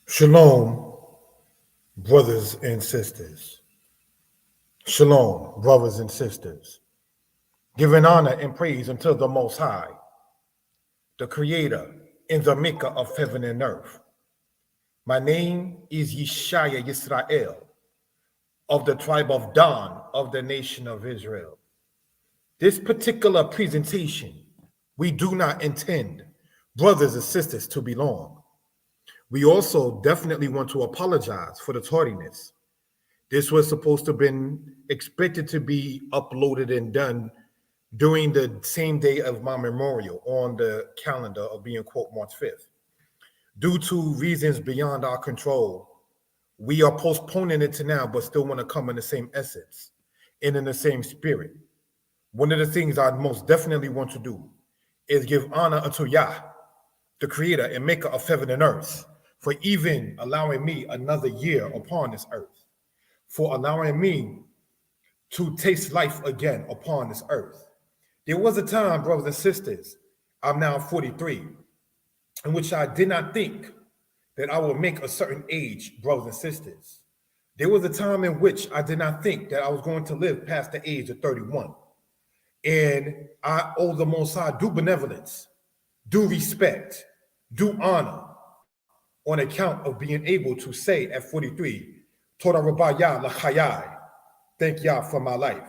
Shalom, brothers and sisters. Shalom, brothers and sisters. Giving honor and praise unto the Most High, the Creator and the Maker of heaven and earth. My name is Yeshaya Yisrael, of the tribe of Dan of the nation of Israel. This particular presentation, we do not intend, brothers and sisters, to be long. We also definitely want to apologize for the tardiness. This was supposed to have been expected to be uploaded and done during the same day of my memorial on the calendar of being, quote, March 5th. Due to reasons beyond our control, we are postponing it to now, but still want to come in the same essence and in the same spirit. One of the things I most definitely want to do is give honor unto Yah, the creator and maker of heaven and earth, for even allowing me another year upon this earth, for allowing me to taste life again upon this earth. There was a time, brothers and sisters, I'm now 43, in which I did not think that I would make a certain age, brothers and sisters. There was a time in which I did not think that I was going to live past the age of 31. And I owe the Most High due benevolence, due respect, due honor, on account of being able to say at 43, Toda Rabba Yah L'chayai, thank Yah for my life.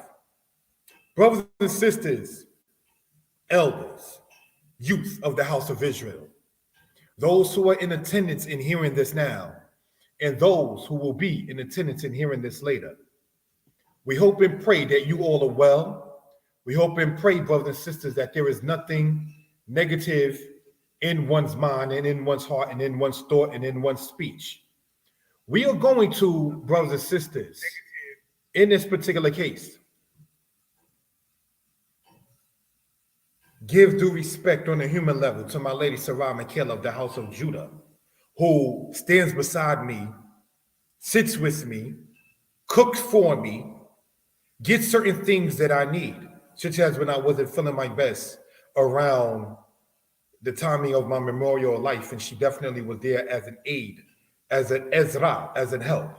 Brothers and sisters, elders, youth of the house of Israel, those who are in attendance in hearing this now, and those who will be in attendance in hearing this later, we hope and pray that you all are well. We hope and pray, brothers and sisters, that there is nothing negative in one's mind and in one's heart and in one's thought and in one's speech. We are going to, brothers and sisters, in this particular case, give due respect on a human level to my lady Sarah Michaela of the house of Judah, who stands beside me, sits with me, cooks for me, gets certain things that I need, such as when I wasn't feeling my best around the timing of my memorial life, and she definitely was there as an aid, as an Ezra, as an help.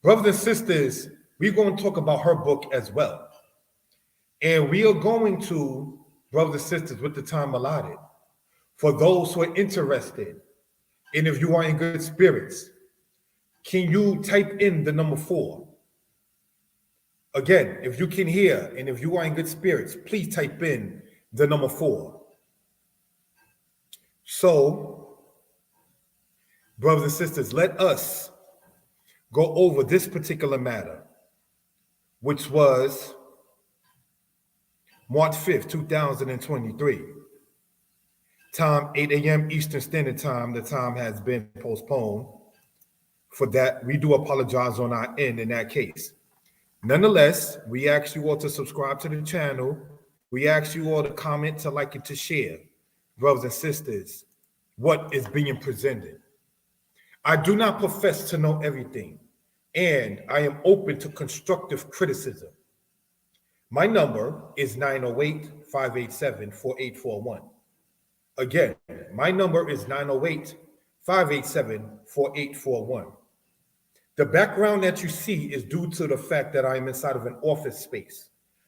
Brothers and sisters, we're going to talk about her book as well. And we are going to, brothers and sisters, with the time allotted, for those who are interested, and if you are in good spirits, can you type in the number 4? Again, if you can hear, and if you are in good spirits, please type in the number 4. So, brothers and sisters, let us go over this particular matter, which was March 5th, 2023. Time 8 a.m. Eastern Standard Time. The time has been postponed. For that, we do apologize on our end in that case. Nonetheless, we ask you all to subscribe to the channel. We ask you all to comment, to like, and to share, brothers and sisters, what is being presented. I do not profess to know everything, and I am open to constructive criticism. My number is 908-587-4841. Again, my number is 908-587-4841. The background that you see is due to the fact that I am inside of an office space,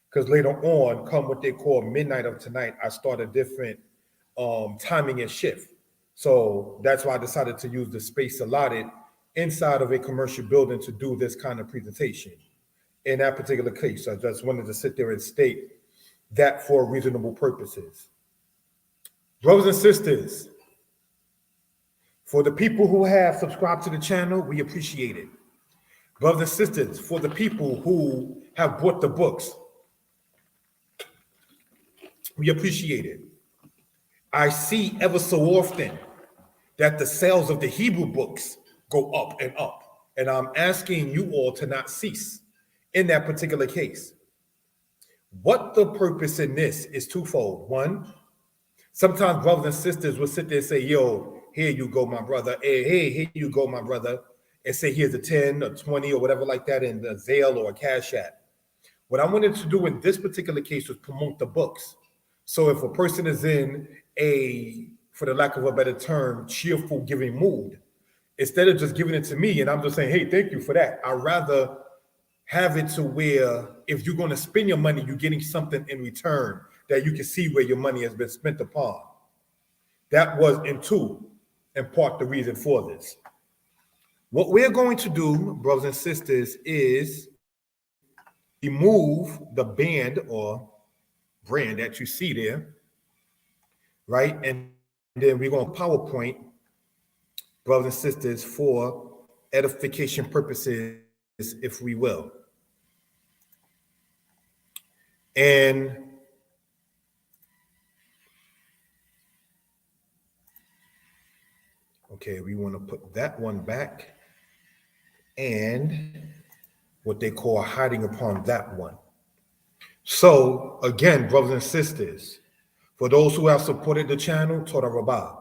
because later on, come what they call midnight of tonight, I start a different timing and shift. So that's why I decided to use the space allotted inside of a commercial building to do this kind of presentation. In that particular case, I just wanted to sit there and state that for reasonable purposes. Brothers and sisters, for the people who have subscribed to the channel, we appreciate it. Brothers and sisters, for the people who have bought the books, we appreciate it. I see ever so often that the sales of the Hebrew books go up and up. And I'm asking you all to not cease in that particular case. What the purpose in this is twofold. One, sometimes brothers and sisters will sit there and say, yo, here you go, my brother. Hey, here you go, my brother. And say, here's a 10 or 20 or whatever like that in the Zelle or a Cash App. What I wanted to do in this particular case was promote the books. So if a person is in a, for the lack of a better term, cheerful giving mood, instead of just giving it to me and I'm just saying, hey, thank you for that. I'd rather have it to where if you're going to spend your money, you're getting something in return that you can see where your money has been spent upon. That was in part the reason for this. What we're going to do, brothers and sisters, is remove the band or brand that you see there, right? And then we're going to PowerPoint, brothers and sisters, for edification purposes, if we will. And okay, we want to put that one back and what they call hiding upon that one. So again, brothers and sisters, for those who have supported the channel, Torah Rabbah.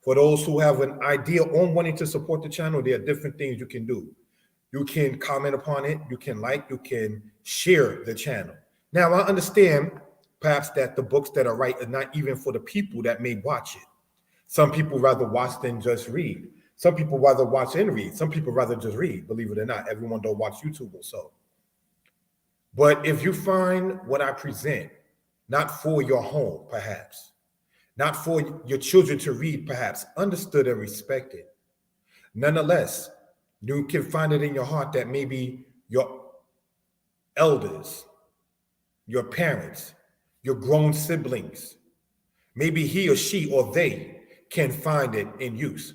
For those who have an idea on wanting to support the channel, there are different things you can do. You can comment upon it, you can like, you can share the channel. Now, I understand perhaps that the books that are right are not even for the people that may watch it. Some people rather watch than just read. Some people rather watch and read. Some people rather just read, believe it or not. Everyone don't watch YouTube or so. But if you find what I present, not for your home, perhaps, not for your children to read, perhaps, understood and respected, nonetheless, you can find it in your heart that maybe your elders, your parents, your grown siblings, maybe he or she or they can find it in use.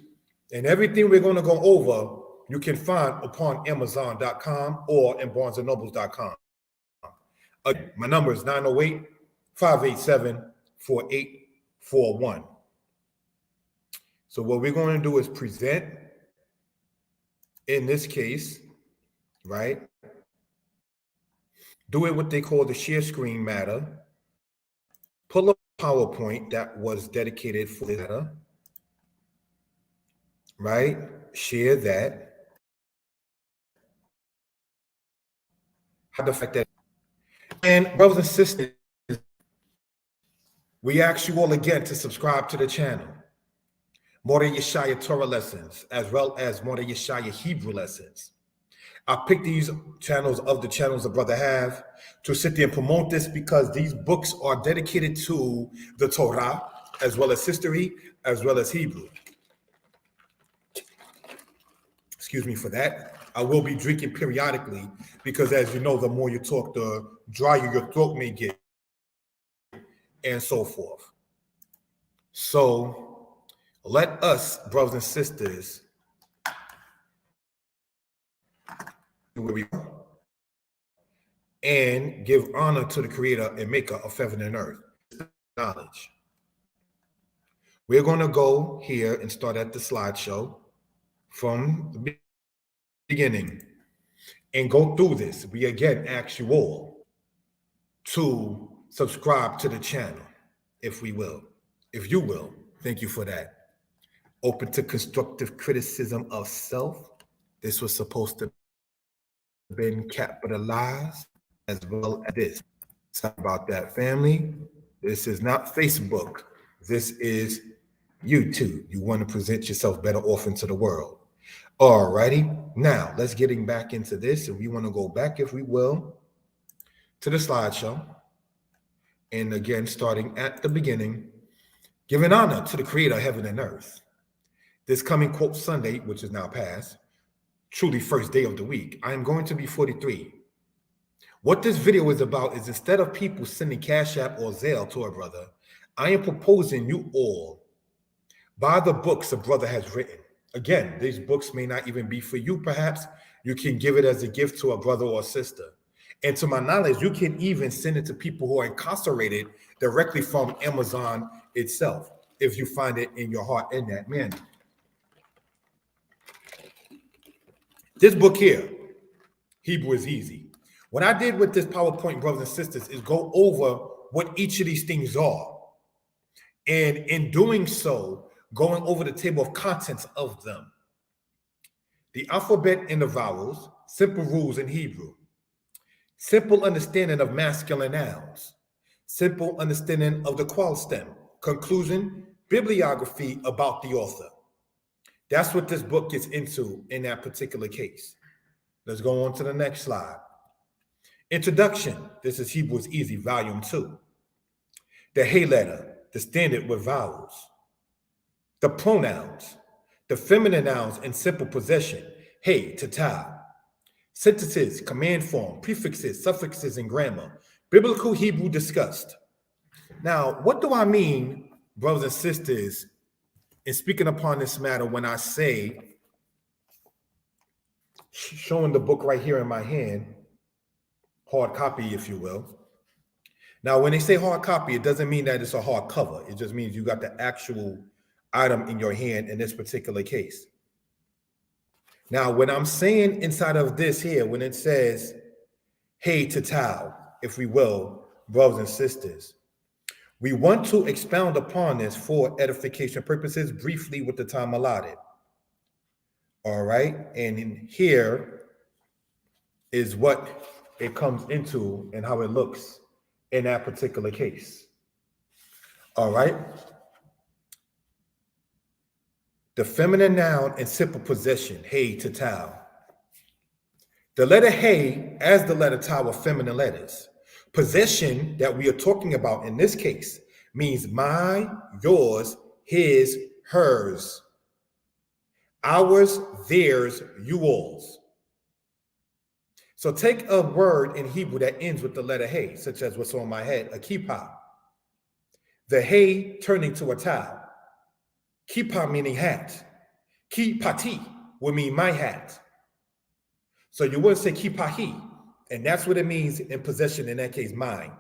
And everything we're going to go over, you can find upon Amazon.com or in BarnesandNobles.com. Again, my number is 908-587-4841. So what we're going to do is present, in this case, right? Do it what they call the share screen matter. Pull up PowerPoint that was dedicated for this matter, right? Share that. How the fact that, and brothers and sisters, we ask you all again to subscribe to the channel. More Yeshaya Torah lessons, as well as more Yeshaya Hebrew lessons. I picked these channels of the channels the brother have to sit there and promote this because these books are dedicated to the Torah, as well as history, as well as Hebrew. Excuse me for that. I will be drinking periodically because, as you know, the more you talk, the drier your throat may get, and so forth. So let us, brothers and sisters, and give honor to the creator and maker of heaven and earth. Knowledge. We're going to go here and start at the slideshow from the beginning and go through this. We again ask you all to subscribe to the channel, if we will. If you will, thank you for that. Open to constructive criticism of self. This was supposed to have been capitalized as well as this. Sorry about that, family. This is not Facebook. This is YouTube. You want to present yourself better off into the world. All righty. Now, let's getting back into this. And we want to go back, if we will, to the slideshow. And again, starting at the beginning, giving honor to the creator of heaven and earth. This coming quote Sunday, which is now past, truly first day of the week, I am going to be 43. What this video is about is instead of people sending Cash App or Zelle to a brother, I am proposing you all buy the books a brother has written. Again, these books may not even be for you, perhaps. You can give it as a gift to a brother or sister. And to my knowledge, you can even send it to people who are incarcerated directly from Amazon itself, if you find it in your heart in that manner. This book here, Hebrew is Easy. What I did with this PowerPoint, brothers and sisters, is go over what each of these things are. And in doing so, going over the table of contents of them. The alphabet and the vowels, simple rules in Hebrew, simple understanding of masculine nouns, simple understanding of the qual stem, conclusion, bibliography about the author, That's what this book gets into in that particular case. Let's go on to the next slide. Introduction. This is Hebrews Easy, Volume 2. The hey letter, the standard with vowels. The pronouns, the feminine nouns in simple possession, hey, tata. Sentences, command form, prefixes, suffixes, and grammar. Biblical Hebrew discussed. Now, what do I mean, brothers and sisters, in speaking upon this matter when I say, showing the book right here in my hand, hard copy, if you will. Now, when they say hard copy, it doesn't mean that it's a hard cover. It just means you got the actual item in your hand in this particular case. Now, when I'm saying inside of this here, when it says, hey, tatal, if we will, brothers and sisters, we want to expound upon this for edification purposes briefly with the time allotted. All right. And in here is what it comes into and how it looks in that particular case. All right. The feminine noun in simple possession, hey, tatal. The letter hey, as the letter tau, are feminine letters. Possession that we are talking about in this case means my, yours, his, hers, ours, theirs, you all's. So take a word in Hebrew that ends with the letter hey, such as what's on my head, a kippah. The hey turning to a tau. Kippah meaning hat. Kippati would mean my hat. So you wouldn't say kippahi, and that's what it means in possession, in that case, mine.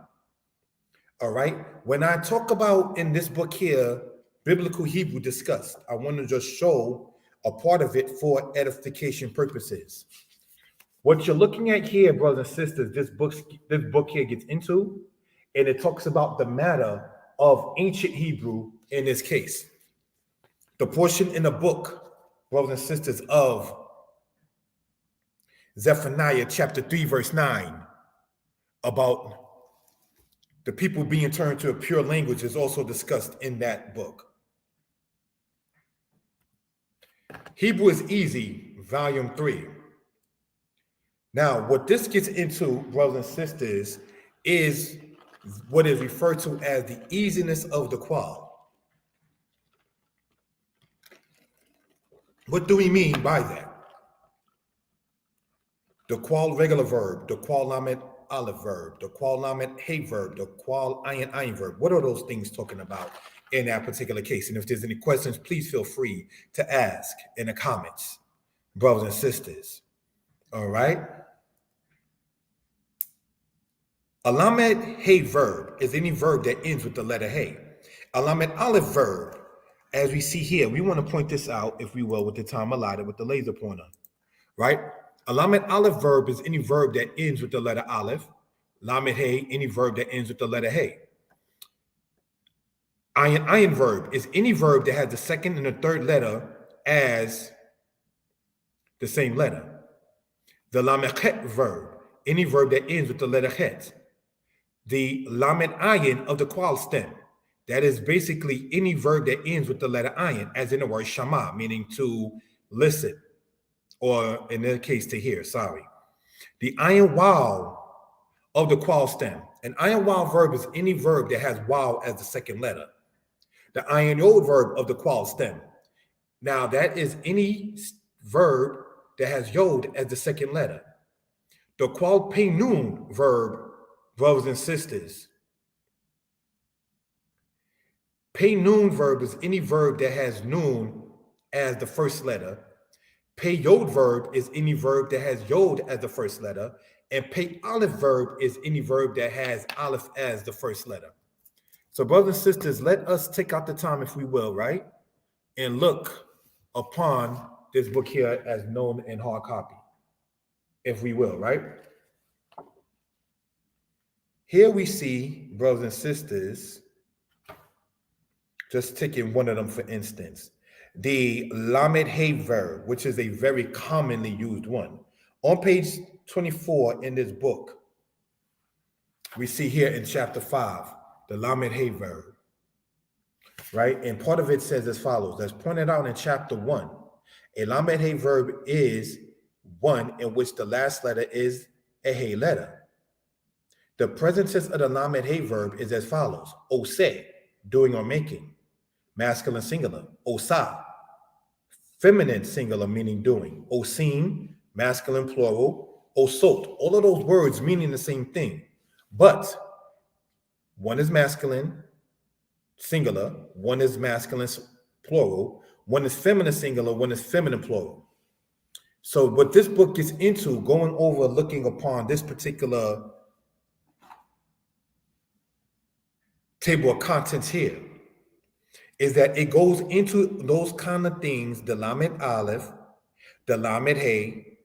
All right. When I talk about in this book here, biblical Hebrew discussed, I want to just show a part of it for edification purposes. What you're looking at here, brothers and sisters, this book here gets into, and it talks about the matter of ancient Hebrew in this case. The portion in the book, brothers and sisters, of Zephaniah chapter 3, verse 9, about the people being turned to a pure language is also discussed in that book. Hebrew is Easy, Volume 3. Now, what this gets into, brothers and sisters, is what is referred to as the easiness of the qual. What do we mean by that? The qual regular verb, the qual lamed aleph verb, the qual lamed hey verb, the qual ayin verb. What are those things talking about in that particular case? And if there's any questions, please feel free to ask in the comments, brothers and sisters. All right. A lamed hey verb is any verb that ends with the letter hey. A lamed aleph verb, as we see here, we want to point this out, if we will, with the time allotted with the laser pointer, right? A lamed aleph verb is any verb that ends with the letter aleph. Lamed hey, any verb that ends with the letter hey. Ayin verb is any verb that has the second and the third letter as the same letter. The lamed chet verb, any verb that ends with the letter chet. The lamed ayin of the qual stem, that is basically any verb that ends with the letter ayin, as in the word shama, meaning to listen, or in this case, to hear, sorry. The ayin waw of the qual stem. An ayin waw verb is any verb that has waw as the second letter. The ayin yod verb of the qual stem. Now, that is any verb that has yod as the second letter. The qual pei nun verb, brothers and sisters. Pei nun verb is any verb that has nun as the first letter. Pei yod verb is any verb that has yod as the first letter. And pei aleph verb is any verb that has aleph as the first letter. So, brothers and sisters, let us take out the time, if we will, right? And look upon this book here as known in hard copy, if we will, right? Here we see, brothers and sisters, just taking one of them for instance, the lamed hey verb, which is a very commonly used one. On page 24 in this book, we see here in chapter 5, the lamed hey verb, right? And part of it says as follows, as pointed out in chapter 1, A lamed hey verb is one in which the last letter is a hey letter. The present tense of the lamed hey verb is as follows: ose, doing or making, masculine singular; osa, feminine singular meaning doing; osim, masculine plural; osot. All of those words meaning the same thing, but one is masculine singular, one is masculine plural, one is feminine singular, one is feminine plural. So what this book gets into, going over, looking upon this particular table of contents here, is that it goes into those kind of things: the lamed aleph, the lamed hey,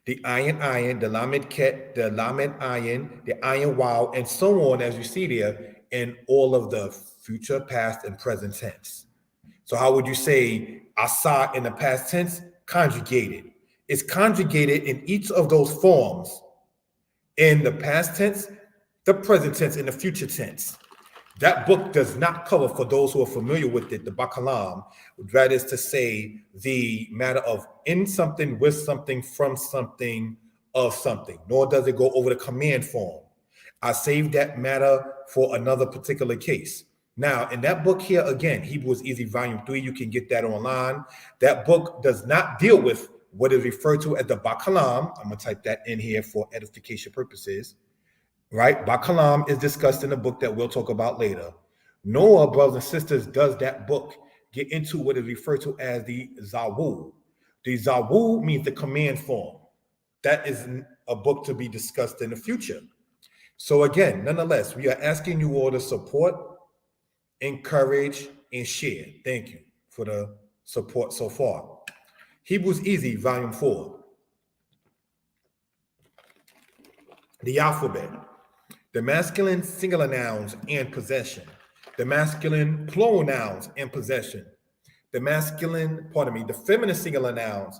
the ayin, the lamed ket, the lamed ayin, the ayin wow, and so on, as you see there, in all of the future, past, and present tense. So how would you say asa in the past tense? Conjugated. It's conjugated in each of those forms: in the past tense, the present tense, and the future tense. That book does not cover, for those who are familiar with it, the bakalam, that is to say, the matter of in something, with something, from something, of something, nor does it go over the command form. I saved that matter for another particular case. Now, in that book here, again, Hebrew is Easy, Volume 3, you can get that online. That book does not deal with what is referred to as the bakalam. I'm going to type that in here for edification purposes. Right? Bakalam is discussed in a book that we'll talk about later. Noah, brothers and sisters, does that book get into what is referred to as the Zawu. The Zawu means the command form. That is a book to be discussed in the future. So again, nonetheless, we are asking you all to support, encourage, and share. Thank you for the support so far. Hebrews Easy, Volume 4. The alphabet. The masculine singular nouns and possession. The masculine plural nouns and possession. The feminine singular nouns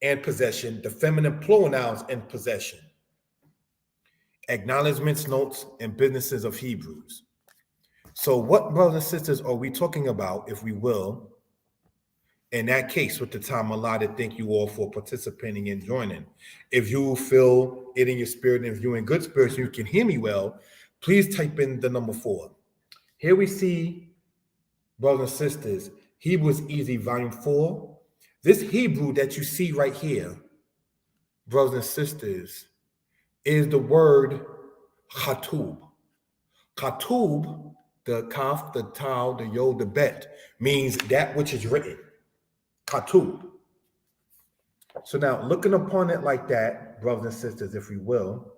and possession. The feminine plural nouns and possession. Acknowledgments, notes, and businesses of Hebrews. So what, brothers and sisters, are we talking about, if we will, in that case, with the time allotted? Thank you all for participating and joining. If you feel it in your spirit, and if you're in good spirits, you can hear me well, please type in the number 4. Here we see, brothers and sisters, Hebrews Easy, Volume 4. This Hebrew that you see right here, brothers and sisters, is the word chatub. Chatub, the kaf, the tau, the yod, the bet, means that which is written. Chatub. So now, looking upon it like that, brothers and sisters, if we will,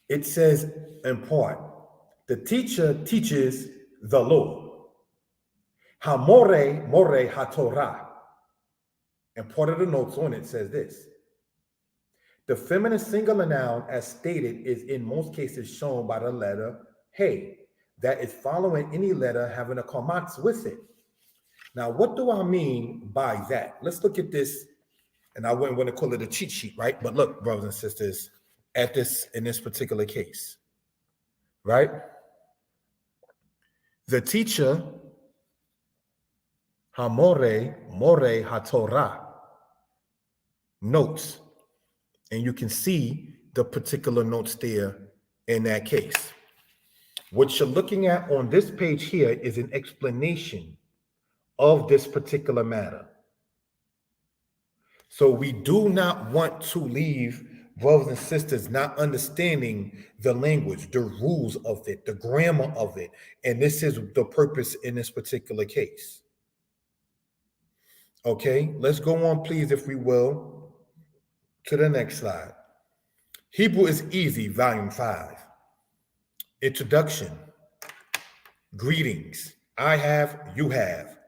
it says in part, the teacher teaches the law. Ha-more, more ha-Torah. And part of the notes on it says this: the feminine singular noun, as stated, is in most cases shown by the letter hey, that is following any letter having a kamatz with it. Now, what do I mean by that? Let's look at this, and I wouldn't want to call it a cheat sheet, right? But look, brothers and sisters, at this, in this particular case, right? The teacher, ha-more, more ha-Torah, notes, and you can see the particular notes there in that case. What you're looking at on this page here is an explanation of this particular matter. So we do not want to leave brothers and sisters not understanding the language, the rules of it, the grammar of it. And this is the purpose in this particular case. Okay, let's go on, please, if we will, to the next slide. Hebrew is Easy, Volume 5. Introduction. Greetings. I have, you have.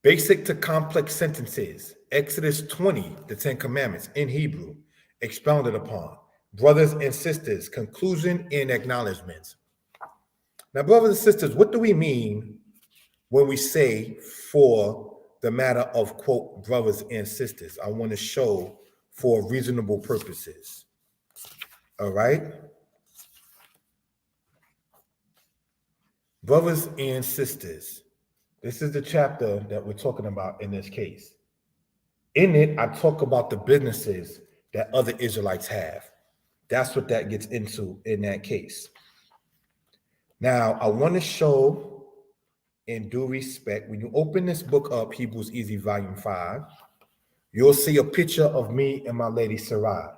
Basic to complex sentences. Exodus 20, the 10 Commandments in Hebrew, expounded upon. Brothers and sisters, conclusion and acknowledgments. Now, brothers and sisters, what do we mean when we say for the matter of, quote, brothers and sisters? I want to show for reasonable purposes. All right? Brothers and sisters, this is the chapter that we're talking about in this case. In it, I talk about the businesses that other Israelites have. That's what that gets into in that case. Now, I want to show in due respect, when you open this book up, Hebrews Easy Volume 5, you'll see a picture of me and my lady Sarai.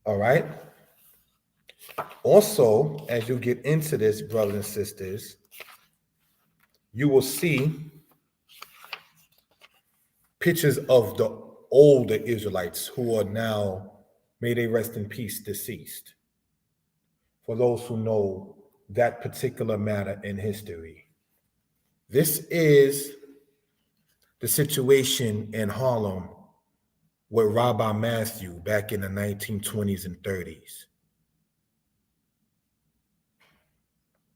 All right? Also, as you get into this, brothers and sisters, you will see pictures of the older Israelites who are now, may they rest in peace, deceased. For those who know that particular matter in history. This is the situation in Harlem with Rabbi Matthew back in the 1920s and 30s.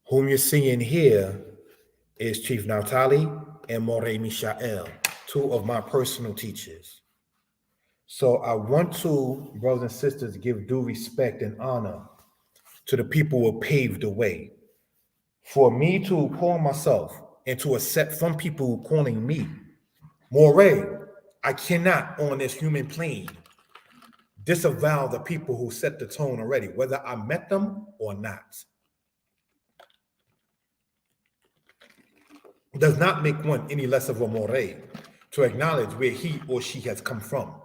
Whom you're seeing here is Chief Naftali and Morey Mishael, two of my personal teachers. So I want to, brothers and sisters, give due respect and honor to the people who paved the way. For me to call myself and to accept from people calling me Morey, I cannot on this human plane disavow the people who set the tone already, whether I met them or not. It does not make one any less of a Morey to acknowledge where he or she has come from.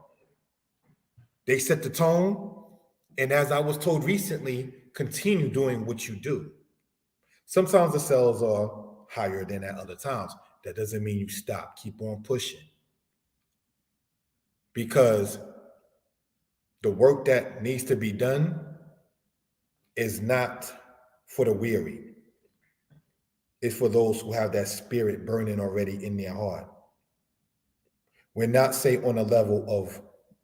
They set the tone, and as I was told recently, continue doing what you do. Sometimes the cells are higher than at other times. That doesn't mean you stop. Keep on pushing. Because the work that needs to be done is not for the weary. It's for those who have that spirit burning already in their heart. We're not, say, on a level of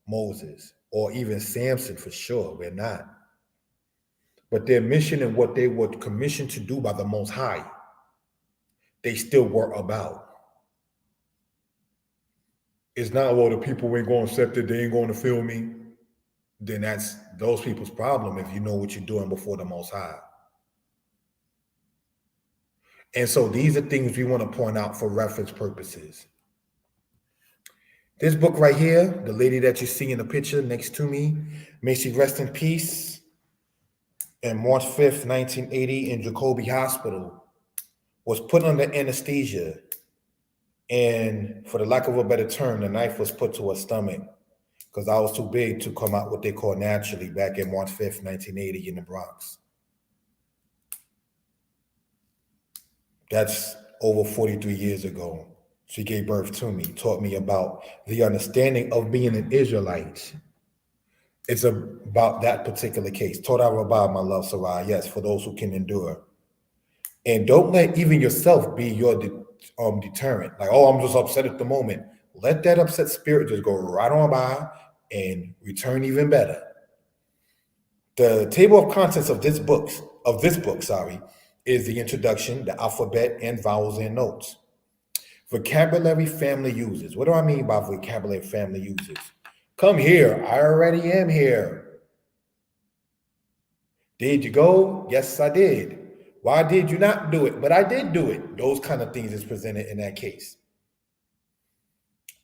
Moses or even Samson for sure. We're not. But their mission and what they were commissioned to do by the Most High, they still were about. It's not, well, the people ain't going to accept it, they ain't going to feel me. Then that's those people's problem if you know what you're doing before the Most High. And so these are things we want to point out for reference purposes. This book right here, the lady that you see in the picture next to me, may she rest in peace, and March 5th, 1980 in Jacoby Hospital, was put under anesthesia. And for the lack of a better term, the knife was put to her stomach because I was too big to come out what they call naturally back in March 5th, 1980 in the Bronx. That's over 43 years ago. She gave birth to me, taught me about the understanding of being an Israelite. It's about that particular case. Toda Rabbah, my love, Sarai, yes, for those who can endure. And don't let even yourself be your deterrent. Like, oh, I'm just upset at the moment. Let that upset spirit just go right on by and return even better. The table of contents of this book, is the introduction, the alphabet, and vowels and notes. Vocabulary family uses. What do I mean by vocabulary family uses? Come here. I already am here. Did you go? Yes, I did. Why did you not do it? But I did do it. Those kind of things is presented in that case.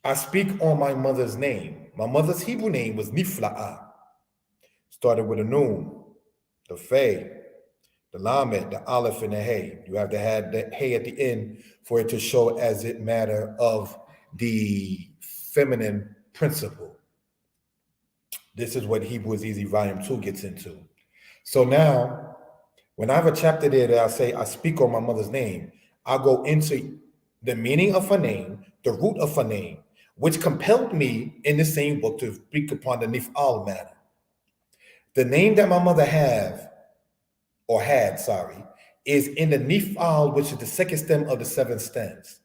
I speak on my mother's name. My mother's Hebrew name was Nifla'ah. Started with a noon, the Fay, the Lamed, the Aleph, and the Hay. You have to have the Hay at the end for it to show as it matter of the feminine principle. This is what Hebrew is Easy Volume 2 gets into. So now, when I have a chapter there that I say, I speak on my mother's name, I go into the meaning of her name, the root of her name, which compelled me in the same book to speak upon the Nif'al matter. The name that my mother had, is in the Nif'al, which is the second stem of the seven stems.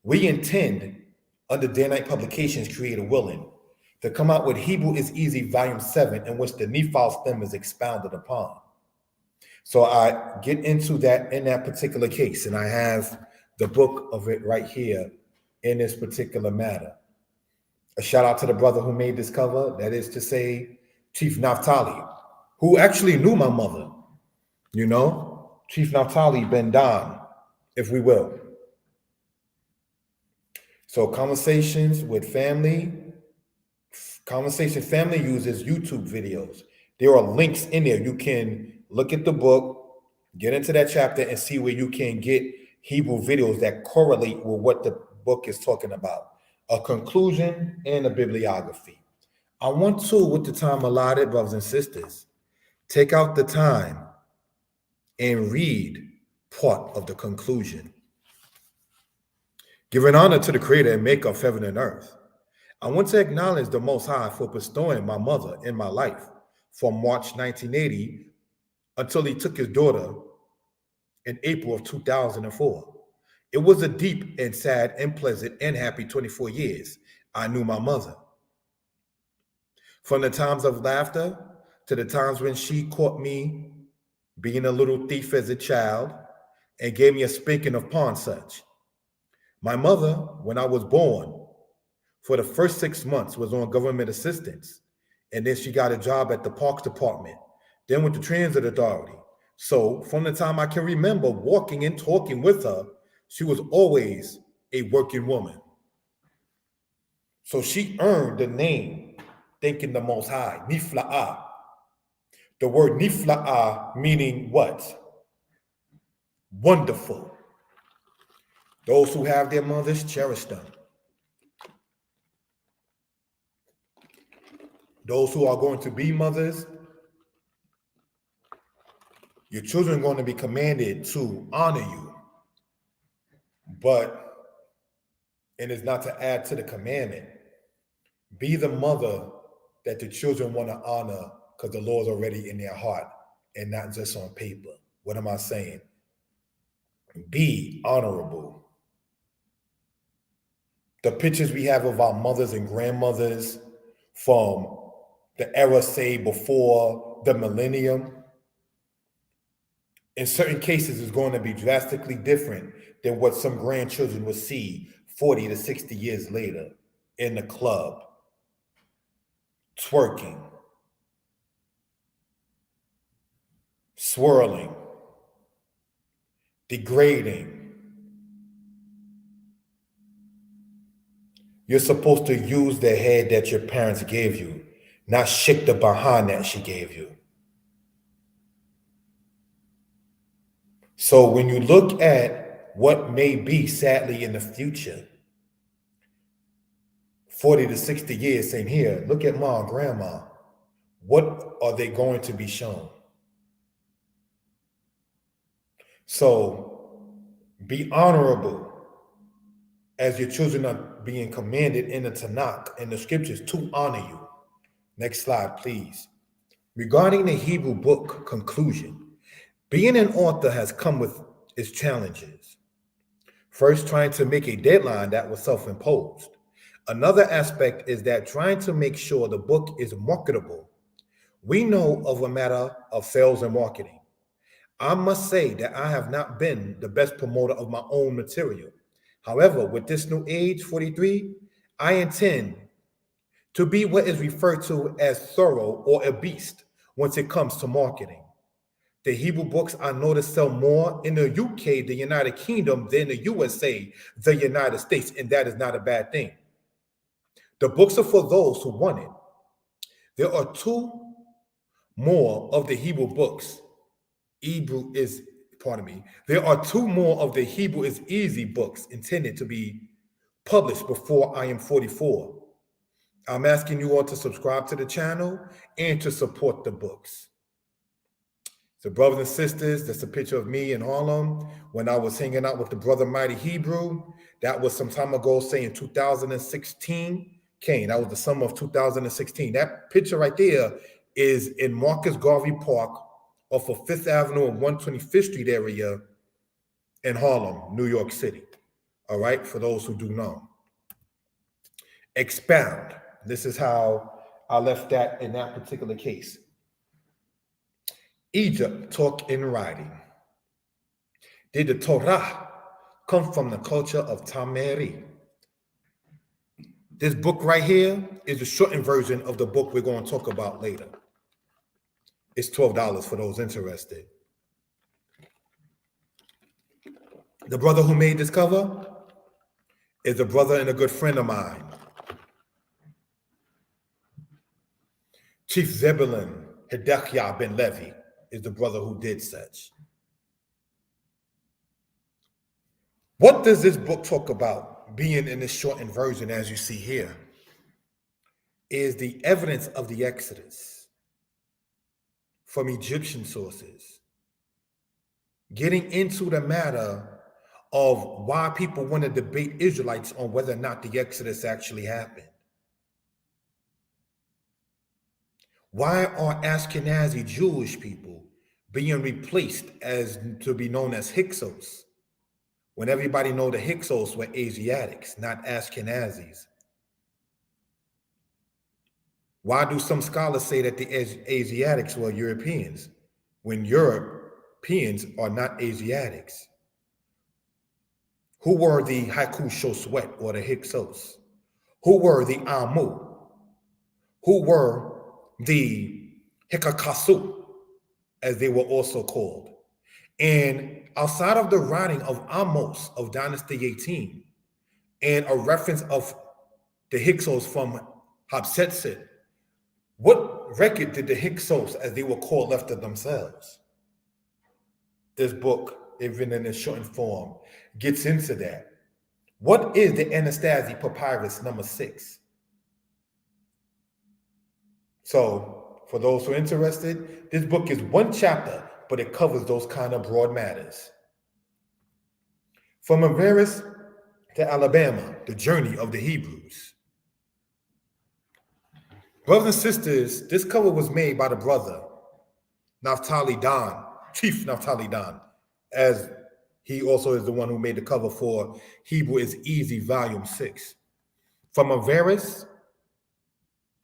We intend, under Day and Night Publications, Creator Willing, to come out with Hebrew is Easy, Volume 7, in which the Nif'al stem is expounded upon. So I get into that in that particular case, and I have the book of it right here in this particular matter. A shout out to the brother who made this cover, that is to say, Chief Naftali, who actually knew my mother, you know, Chief Naftali Ben Don, if we will. So conversations with family, Conversation Family uses YouTube videos. There are links in there. You can look at the book, get into that chapter, and see where you can get Hebrew videos that correlate with what the book is talking about. A conclusion and a bibliography. I want to, with the time allotted, brothers and sisters, take out the time and read part of the conclusion. Giving honor to the Creator and Maker of heaven and earth. I want to acknowledge the Most High for bestowing my mother in my life from March 1980 until he took his daughter in April of 2004. It was a deep and sad and pleasant and happy 24 years I knew my mother. From the times of laughter to the times when she caught me being a little thief as a child and gave me a spanking of pawn such. My mother, when I was born, for the first 6 months was on government assistance, and then she got a job at the Parks Department, then with the Transit Authority. So from the time I can remember walking and talking with her, she was always a working woman. So she earned the name, thanking the Most High, Nifla'ah. The word Nifla'ah meaning what? Wonderful. Those who have their mothers, cherish them. Those who are going to be mothers, your children are going to be commanded to honor you. But, and it's not to add to the commandment, be the mother that the children want to honor because the Lord's already in their heart and not just on paper. What am I saying? Be honorable. The pictures we have of our mothers and grandmothers from the era, say, before the millennium, in certain cases is going to be drastically different than what some grandchildren will see 40 to 60 years later in the club, twerking, swirling, degrading. You're supposed to use the head that your parents gave you, not shake the behind that she gave you. So when you look at what may be, sadly, in the future, 40 to 60 years, same here, look at mom, grandma. What are they going to be shown? So be honorable as your children are being commanded in the Tanakh, in the scriptures, to honor you. Next slide, please. Regarding the Hebrew book conclusion, being an author has come with its challenges. First, trying to make a deadline that was self-imposed. Another aspect is that trying to make sure the book is marketable. We know of a matter of sales and marketing. I must say that I have not been the best promoter of my own material. However, with this new age, 43, I intend to be what is referred to as thorough or a beast once it comes to marketing. The Hebrew books I noticed sell more in the UK, the United Kingdom, than the USA, the United States, and that is not a bad thing. The books are for those who want it. There are two more of the Hebrew books. There are two more of the Hebrew is easy books intended to be published before I am 44. I'm asking you all to subscribe to the channel and to support the books. So brothers and sisters, that's a picture of me in Harlem when I was hanging out with the brother Mighty Hebrew. That was some time ago, say in 2016. Kane, that was the summer of 2016. That picture right there is in Marcus Garvey Park off of 5th Avenue and 125th Street area in Harlem, New York City. All right, for those who do know. Expound. This is how I left that in that particular case. Egypt, talk and writing. Did the Torah come from the culture of Tameri? This book right here is a shortened version of the book we're going to talk about later. It's $12 for those interested. The brother who made this cover is a brother and a good friend of mine. Chief Zebulun Hidechia ben Levi is the brother who did such. What does this book talk about? Being in this shortened version, as you see here, is the evidence of the Exodus from Egyptian sources, getting into the matter of why people want to debate Israelites on whether or not the Exodus actually happened. Why are Ashkenazi Jewish people being replaced as to be known as Hyksos, when everybody know the Hyksos were Asiatics, not Ashkenazis? Why do some scholars say that the Asiatics were Europeans, when Europeans are not Asiatics? Who were the Haku Shoswet or the Hyksos? Who were the Amu? Who were the Hikakasu, as they were also called? And outside of the writing of Amos of Dynasty 18 and a reference of the Hyksos from Hatshepsut, what record did the Hyksos, as they were called, left of themselves? This book, even in its shortened form, gets into that. What is the Anastasia Papyrus number 6? So, for those who are interested, this book is one chapter, but it covers those kind of broad matters. From Avaris to Alabama, the journey of the Hebrews. Brothers and sisters, this cover was made by the brother Naphtali Don, Chief Naphtali Don, as he also is the one who made the cover for Hebrew is Easy, Volume 6. From Avaris,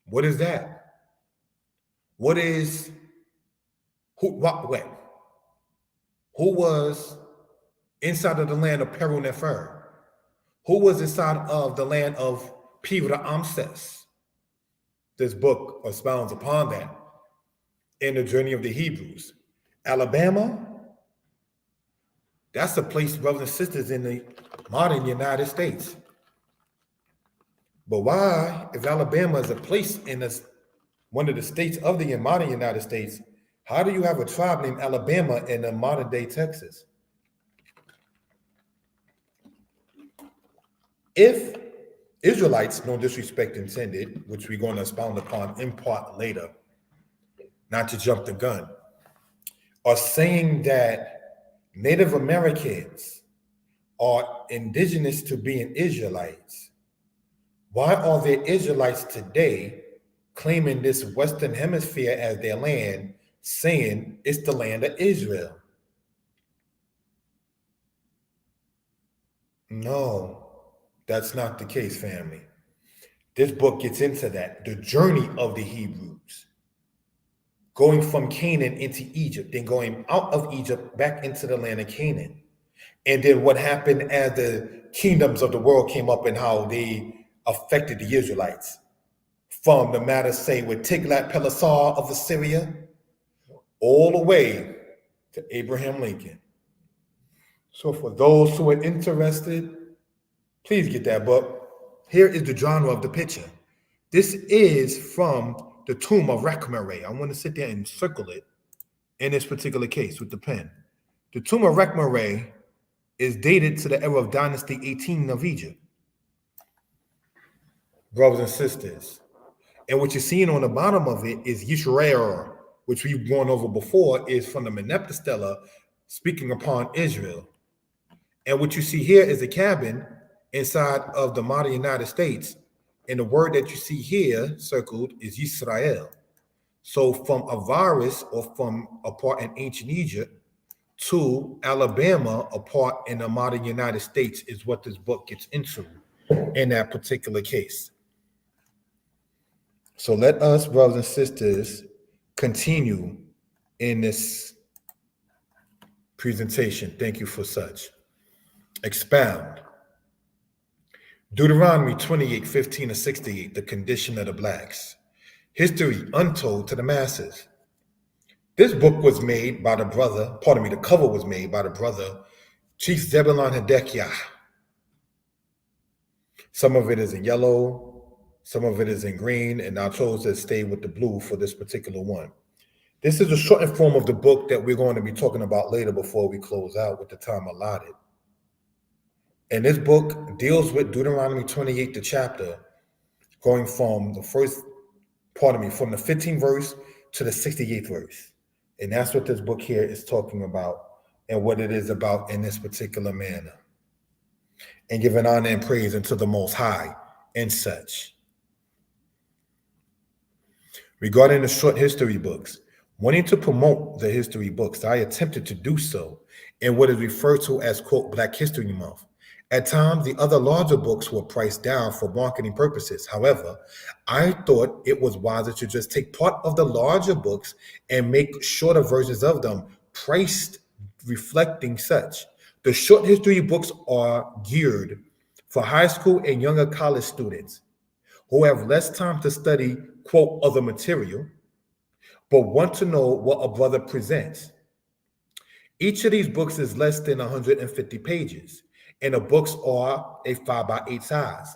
what is that? What is, who was inside of the land of Peru Nefer? Who was inside of the land of Pivra Amses? This book expounds upon that in the journey of the Hebrews. Alabama, that's a place, brothers and sisters, in the modern United States. But why, if Alabama is a place in one of the states of the modern United States, how do you have a tribe named Alabama in the modern day Texas? If Israelites, no disrespect intended, which we're going to expound upon in part later, not to jump the gun, are saying that Native Americans are indigenous to being Israelites, why are there Israelites today claiming this Western Hemisphere as their land, saying it's the land of Israel? No, that's not the case, family. This book gets into that, the journey of the Hebrews, going from Canaan into Egypt, then going out of Egypt back into the land of Canaan. And then what happened as the kingdoms of the world came up and how they affected the Israelites. From the matter, say, with Tiglath-Pileser of Assyria, all the way to Abraham Lincoln. So for those who are interested, please get that book. Here is the genre of the picture. This is from the tomb of Rekhmire. I want to sit there and circle it in this particular case with the pen. The tomb of Rekhmire is dated to the era of Dynasty 18 of Egypt. Brothers and sisters. And what you're seeing on the bottom of it is Yisrael, which we've gone over before, is from the Meneptah Stela, speaking upon Israel. And what you see here is a cabin inside of the modern United States. And the word that you see here circled is Yisrael. So from Avaris, or from a part in ancient Egypt, to Alabama, a part in the modern United States, is what this book gets into in that particular case. So let us, brothers and sisters, continue in this presentation. Thank you for such. Expound. Deuteronomy 28, 15 to 68, the condition of the blacks. History untold to the masses. This book was made by the brother, the cover was made by the brother Chief Zebulon Hedekiah. Some of it is in yellow, some of it is in green, and I chose to stay with the blue for this particular one. This is a shortened form of the book that we're going to be talking about later before we close out with the time allotted. And this book deals with Deuteronomy 28, the chapter, going from the from the 15th verse to the 68th verse. And that's what this book here is talking about and what it is about in this particular manner. And giving honor and praise unto the Most High and such. Regarding the short history books, wanting to promote the history books, I attempted to do so in what is referred to as, quote, Black History Month. At times, the other larger books were priced down for marketing purposes. However, I thought it was wiser to just take part of the larger books and make shorter versions of them, priced reflecting such. The short history books are geared for high school and younger college students who have less time to study, quote, other material, but want to know what a brother presents. Each of these books is less than 150 pages, and the books are a 5x8 size,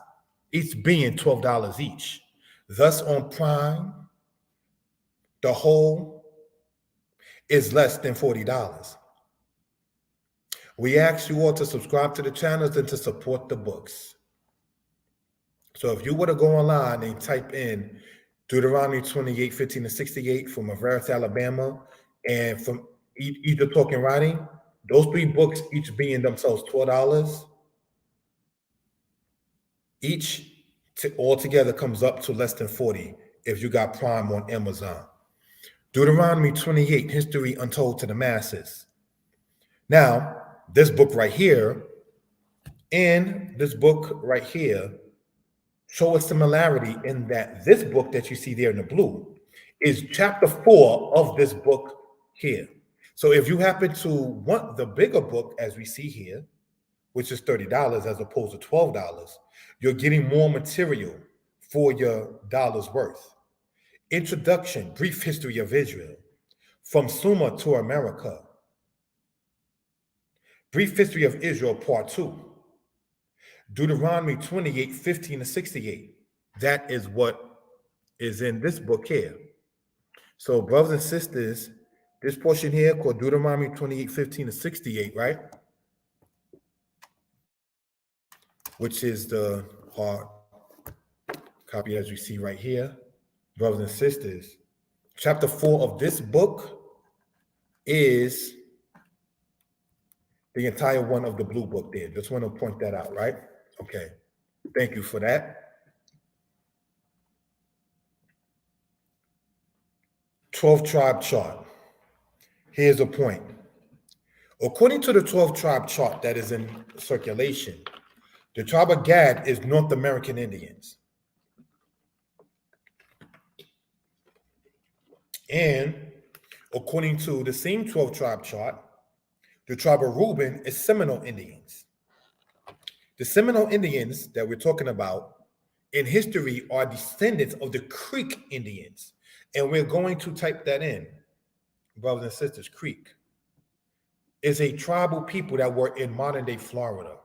each being $12 each. Thus, on Prime, the whole is less than $40. We ask you all to subscribe to the channels and to support the books. So if you were to go online and type in Deuteronomy 28, 15 to 68 from Avaris, Alabama, and from either Talk and Writing, those three books each being themselves $12, each altogether comes up to less than 40 if you got Prime on Amazon. Deuteronomy 28, History Untold to the Masses. Now, this book right here and this book right here show a similarity in that this book that you see there in the blue is chapter 4 of this book here. So if you happen to want the bigger book, as we see here, which is $30 as opposed to $12, you're getting more material for your dollar's worth. Introduction, Brief History of Israel, From Sumer to America, Brief History of Israel, Part 2, Deuteronomy 28, 15 to 68. That is what is in this book here. So, brothers and sisters, this portion here called Deuteronomy 28, 15 to 68, right? Which is the hard copy as we see right here. Brothers and sisters, chapter 4 of this book is the entire one of the blue book there. Just want to point that out, right? Okay. Thank you for that. 12 tribe chart. Here's a point. According to the 12 tribe chart that is in circulation, the tribe of Gad is North American Indians. And according to the same 12 tribe chart, the tribe of Reuben is Seminole Indians. The Seminole Indians that we're talking about in history are descendants of the Creek Indians. And we're going to type that in, brothers and sisters. Creek is a tribal people that were in modern day Florida.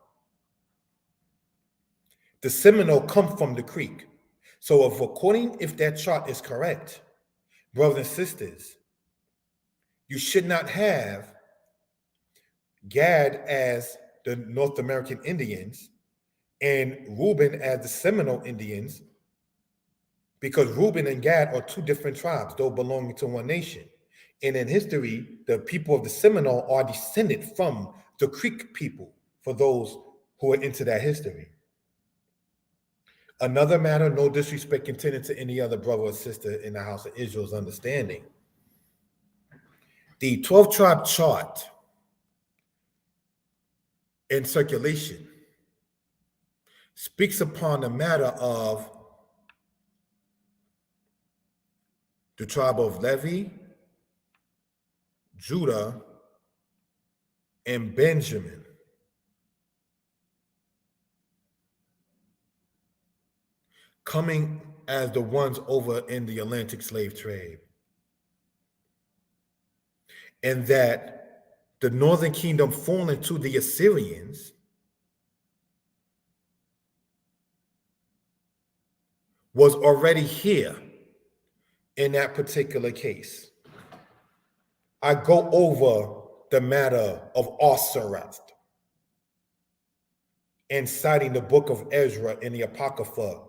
The Seminole come from the Creek. So if that chart is correct, brothers and sisters, you should not have Gad as the North American Indians and Reuben as the Seminole Indians, because Reuben and Gad are two different tribes, though belonging to one nation. And in history, the people of the Seminole are descended from the Creek people, for those who are into that history. Another matter, no disrespect intended to any other brother or sister in the house of Israel's understanding. The 12 tribe chart in circulation speaks upon the matter of the tribe of Levi, Judah, and Benjamin. Coming as the ones over in the Atlantic slave trade. And that the northern kingdom falling to the Assyrians, was already here in that particular case. I go over the matter of Osiris and citing the book of Ezra and the Apocrypha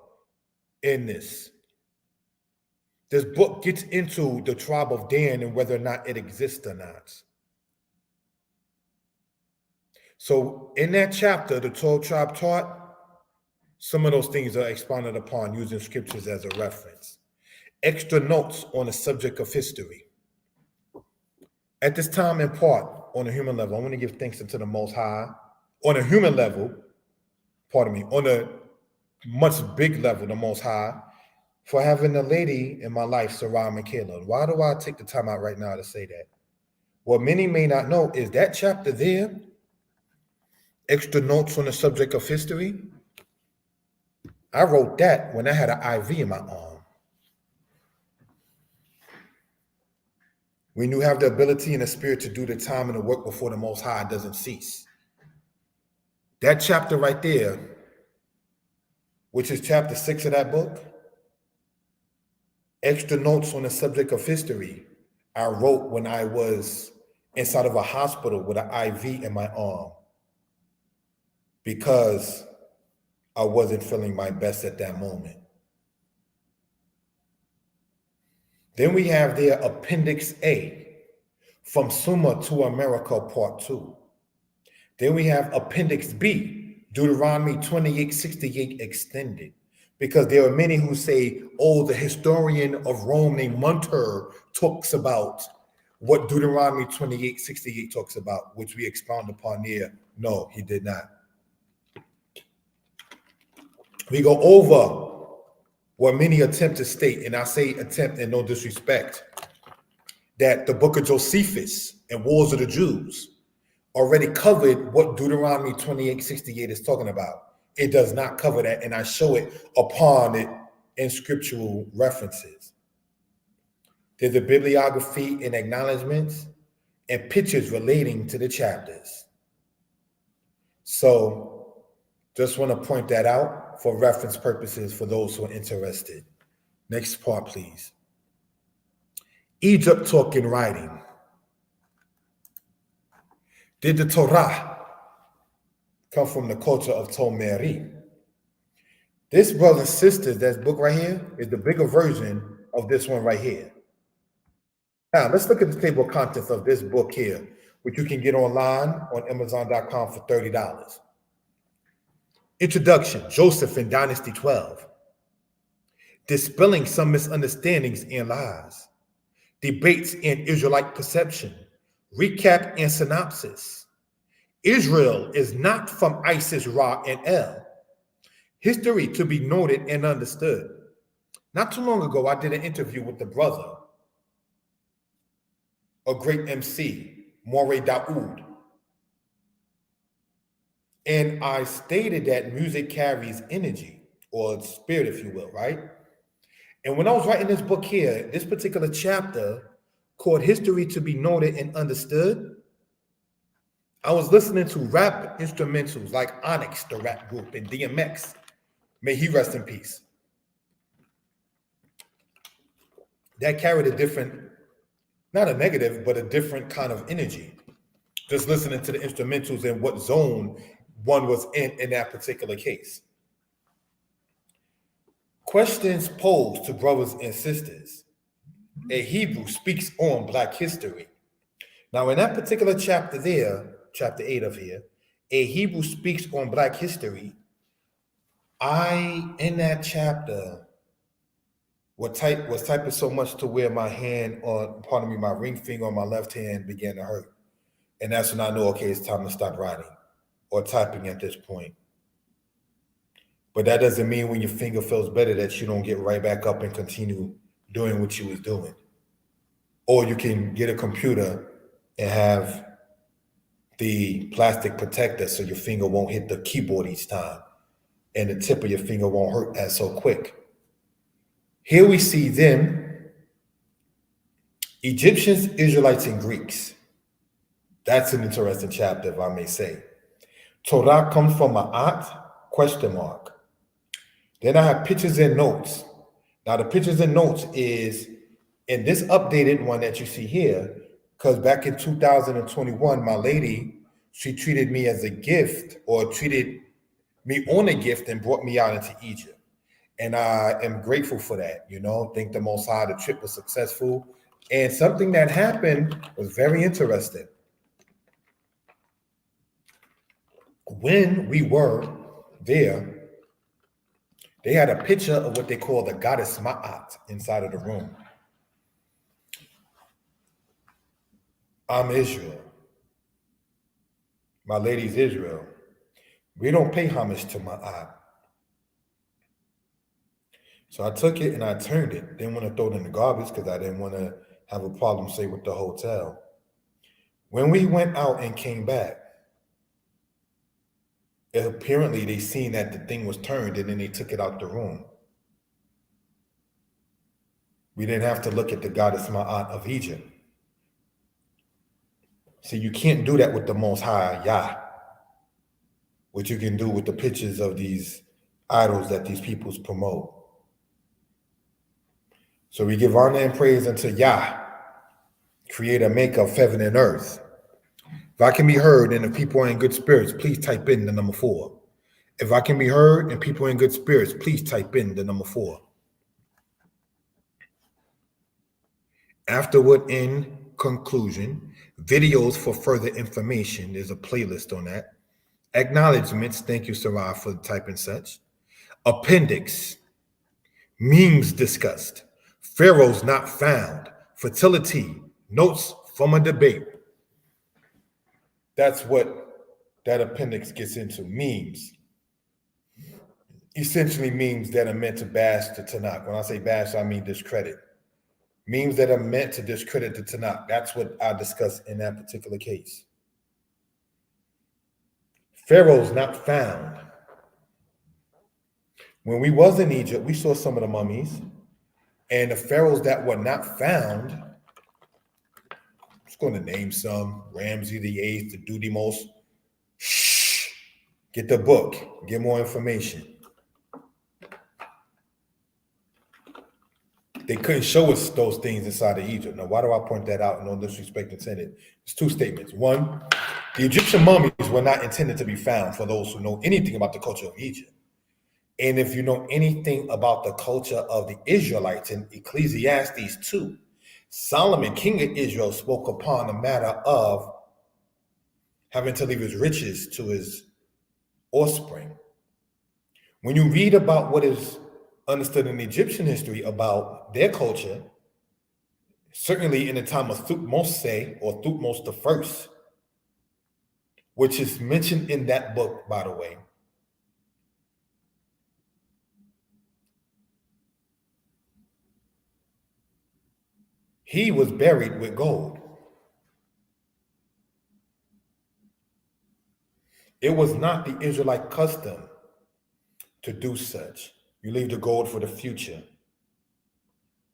in this. This book gets into the tribe of Dan and whether or not it exists or not. So in that chapter, the 12 tribe taught, some of those things are expounded upon using scriptures as a reference. Extra notes on the subject of history. At this time, in part, on a human level, I want to give thanks unto the Most High. On a human level, on a much big level, the Most High, for having a lady in my life, Sarah Michaela. Why do I take the time out right now to say that? What many may not know is that chapter there, extra notes on the subject of history, I wrote that when I had an IV in my arm. When you have the ability and the spirit to do the time and the work before the Most High, doesn't cease. That chapter right there, which is chapter 6 of that book, extra notes on the subject of history, I wrote when I was inside of a hospital with an IV in my arm because I wasn't feeling my best at that moment. Then we have there Appendix A, From Sumer to America, Part 2. Then we have Appendix B, Deuteronomy 28:68 extended. Because there are many who say, oh, the historian of Rome named Munter talks about what Deuteronomy 28:68 talks about, which we expound upon here. No, he did not. We go over what many attempt to state, and I say attempt in no disrespect, that the book of Josephus and Wars of the Jews already covered what Deuteronomy 28:68 is talking about. It does not cover that, and I show it upon it in scriptural references. There's a bibliography and acknowledgments and pictures relating to the chapters. So just want to point that out for reference purposes for those who are interested. Next part, please. Egypt talk and writing. Did the Torah come from the culture of Tomeri? This, brothers and sisters, that book right here is the bigger version of this one right here. Now, let's look at the table of contents of this book here, which you can get online on Amazon.com for $30. Introduction, Joseph in Dynasty 12. Dispelling some misunderstandings and lies. Debates in Israelite perception. Recap and synopsis. Israel is not from Isis, Ra, and El. History to be noted and understood. Not too long ago, I did an interview with the brother, a great MC, Morey Daoud. And I stated that music carries energy, or spirit, if you will, right? And when I was writing this book here, this particular chapter called History to be Noted and Understood, I was listening to rap instrumentals like Onyx, the rap group, and DMX. May he rest in peace. That carried a different, not a negative, but a different kind of energy. Just listening to the instrumentals and what zone one was in that particular case. Questions posed to brothers and sisters. A Hebrew speaks on Black history. Now, in that particular chapter there, chapter 8 of here, a Hebrew speaks on Black history. In that chapter, was typing so much to where my hand my ring finger on my left hand began to hurt. And that's when I know, okay, it's time to stop writing or typing at this point. But that doesn't mean when your finger feels better that you don't get right back up and continue doing what you was doing. Or you can get a computer and have the plastic protector so your finger won't hit the keyboard each time and the tip of your finger won't hurt as so quick. Here we see them, Egyptians, Israelites, and Greeks. That's an interesting chapter, if I may say. Torah comes from Ma'at, question mark. Then I have pictures and notes. Now, the pictures and notes is in this updated one that you see here, because back in 2021, my lady, she treated me as a gift or treated me on a gift and brought me out into Egypt. And I am grateful for that, Thank the Most High, the trip was successful. And something that happened was very interesting. When we were there, they had a picture of what they call the goddess Ma'at inside of the room. I'm Israel. My lady's Israel. We don't pay homage to Ma'at. So I took it and I turned it. Didn't want to throw it in the garbage because I didn't want to have a problem, say, with the hotel. When we went out and came back, apparently they seen that the thing was turned and then they took it out the room. We didn't have to look at the goddess Ma'at of Egypt. See, you can't do that with the Most High Yah. What you can do with the pictures of these idols that these peoples promote. So we give honor and praise unto Yah, creator, maker of heaven and earth. If I can be heard and the people are in good spirits, please type in the number 4. If I can be heard and people are in good spirits, please type in the number 4. Afterward, in conclusion, videos for further information. There's a playlist on that. Acknowledgements. Thank you, Sarah, for typing such. Appendix. Memes discussed. Pharaohs not found. Fertility. Notes from a debate. That's what that appendix gets into. Memes. Essentially memes that are meant to bash the Tanakh. When I say bash, I mean discredit. Memes that are meant to discredit the Tanakh. That's what I discussed in that particular case. Pharaohs not found. When we was in Egypt, we saw some of the mummies, and the pharaohs that were not found, I'm just going to name some: Ramses VIII, the Dudimos. Shh, get the book, get more information. They couldn't show us those things inside of Egypt. Now, why do I point that out? No disrespect intended. It's 2 statements. One, the Egyptian mummies were not intended to be found for those who know anything about the culture of Egypt. And if you know anything about the culture of the Israelites in Ecclesiastes 2, Solomon, king of Israel, spoke upon the matter of having to leave his riches to his offspring. When you read about what is understood in Egyptian history about their culture, certainly in the time of Thutmose or Thutmose the First, which is mentioned in that book, by the way, he was buried with gold. It was not the Israelite custom to do such. You leave the gold for the future,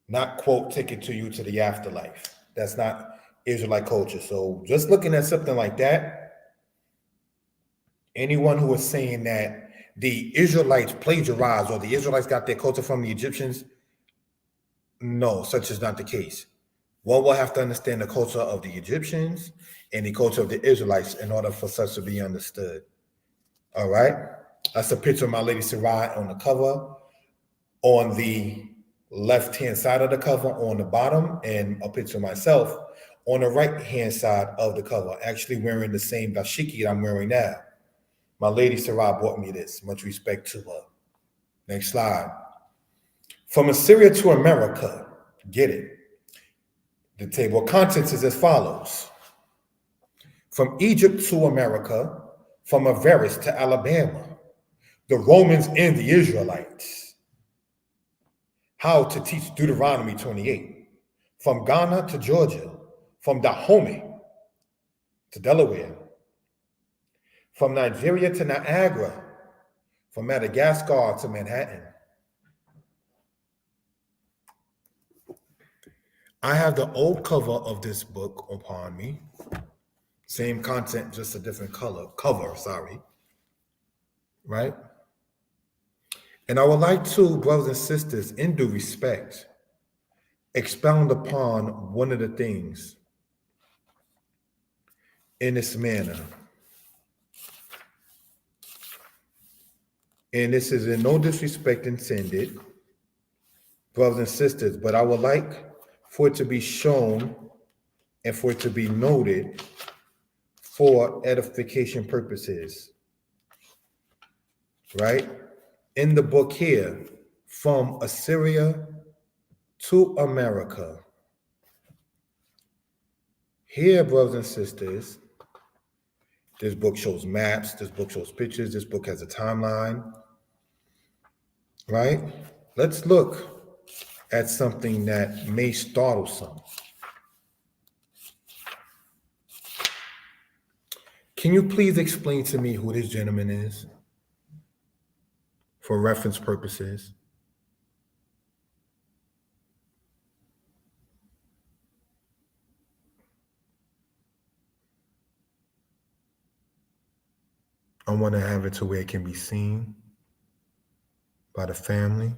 not, quote, take it to you to the afterlife. That's not Israelite culture. So just looking at something like that, anyone who is saying that the Israelites plagiarized or the Israelites got their culture from the Egyptians, no, such is not the case. One will have to understand the culture of the Egyptians and the culture of the Israelites in order for such to be understood. All right. That's a picture of my lady Sarai on the cover. On the left-hand side of the cover on the bottom, and a picture of myself on the right-hand side of the cover, actually wearing the same dashiki that I'm wearing now. My lady Sarai bought me this. Much respect to her. Next slide. From Assyria to America. Get it. The table of contents is as follows. From Egypt to America, from Avaris to Alabama, the Romans and the Israelites. How to teach Deuteronomy 28. From Ghana to Georgia, from Dahomey to Delaware, from Nigeria to Niagara, from Madagascar to Manhattan. I have the old cover of this book upon me. Same content, just a different cover, sorry. Right? And I would like to, brothers and sisters, in due respect, expound upon one of the things in this manner. And this is in no disrespect intended, brothers and sisters, but I would like for it to be shown and for it to be noted for edification purposes, right? In the book here, From Assyria to America. Here, brothers and sisters, this book shows maps, this book shows pictures, this book has a timeline, right? Let's look at something that may startle some. Can you please explain to me who this gentleman is for reference purposes? I want to have it to where it can be seen by the family.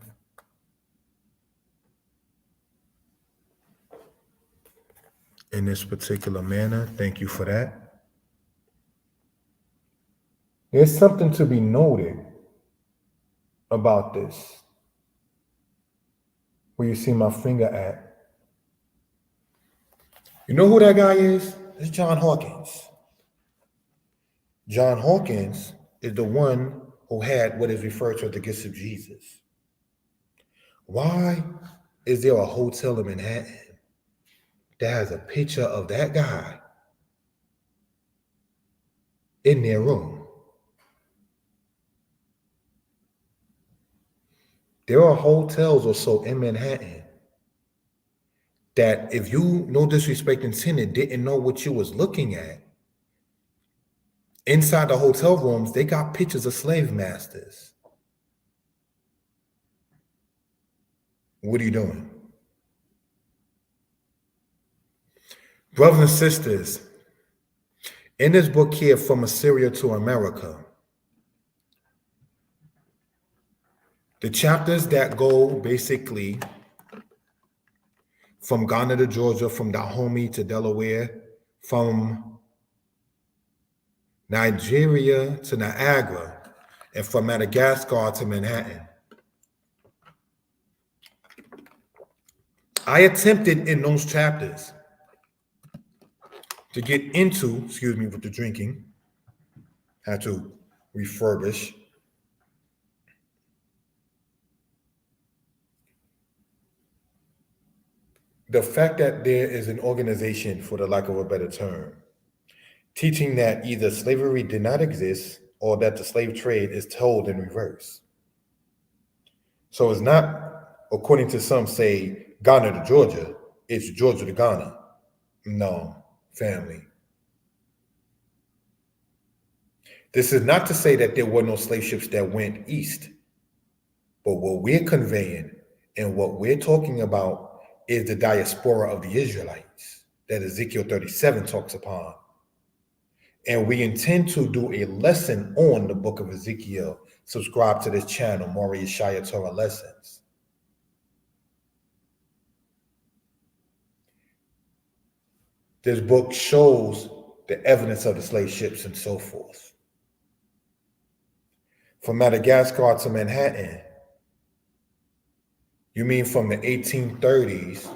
In this particular manner. Thank you for that. There's something to be noted about this. Where you see my finger at. You know who that guy is? It's John Hawkins. John Hawkins is the one who had what is referred to as the gifts of Jesus. Why is there a hotel in Manhattan that has a picture of that guy in their room? There are hotels or so in Manhattan that, if you, no disrespect intended, didn't know what you was looking at, inside the hotel rooms, they got pictures of slave masters. What are you doing? Brothers and sisters, in this book here, From Assyria to America, the chapters that go basically from Ghana to Georgia, from Dahomey to Delaware, from Nigeria to Niagara, and from Madagascar to Manhattan. I attempted in those chapters to get into, excuse me, with the drinking, had to refurbish. The fact that there is an organization, for the lack of a better term, teaching that either slavery did not exist or that the slave trade is told in reverse. So it's not, according to some say, Ghana to Georgia, it's Georgia to Ghana. No, family. This is not to say that there were no slave ships that went east, but what we're conveying and what we're talking about is the diaspora of the Israelites that Ezekiel 37 talks upon. And we intend to do a lesson on the book of Ezekiel. Subscribe to this channel, Maury Yeshaya Torah Lessons. This book shows the evidence of the slave ships and so forth. From Madagascar to Manhattan, you mean from the 1830s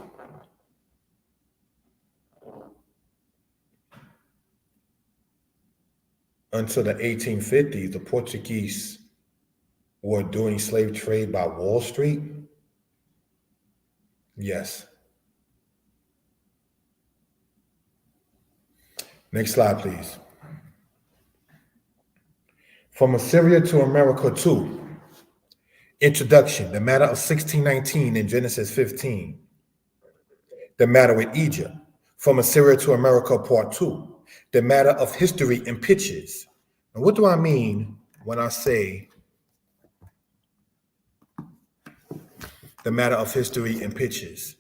until the 1850s, the Portuguese were doing slave trade by Wall Street? Yes. Next slide, please. From Assyria to America 2. Introduction, the matter of 1619 in Genesis 15. The matter with Egypt. From Assyria to America Part 2. The matter of history in pictures. And what do I mean when I say the matter of history in pictures?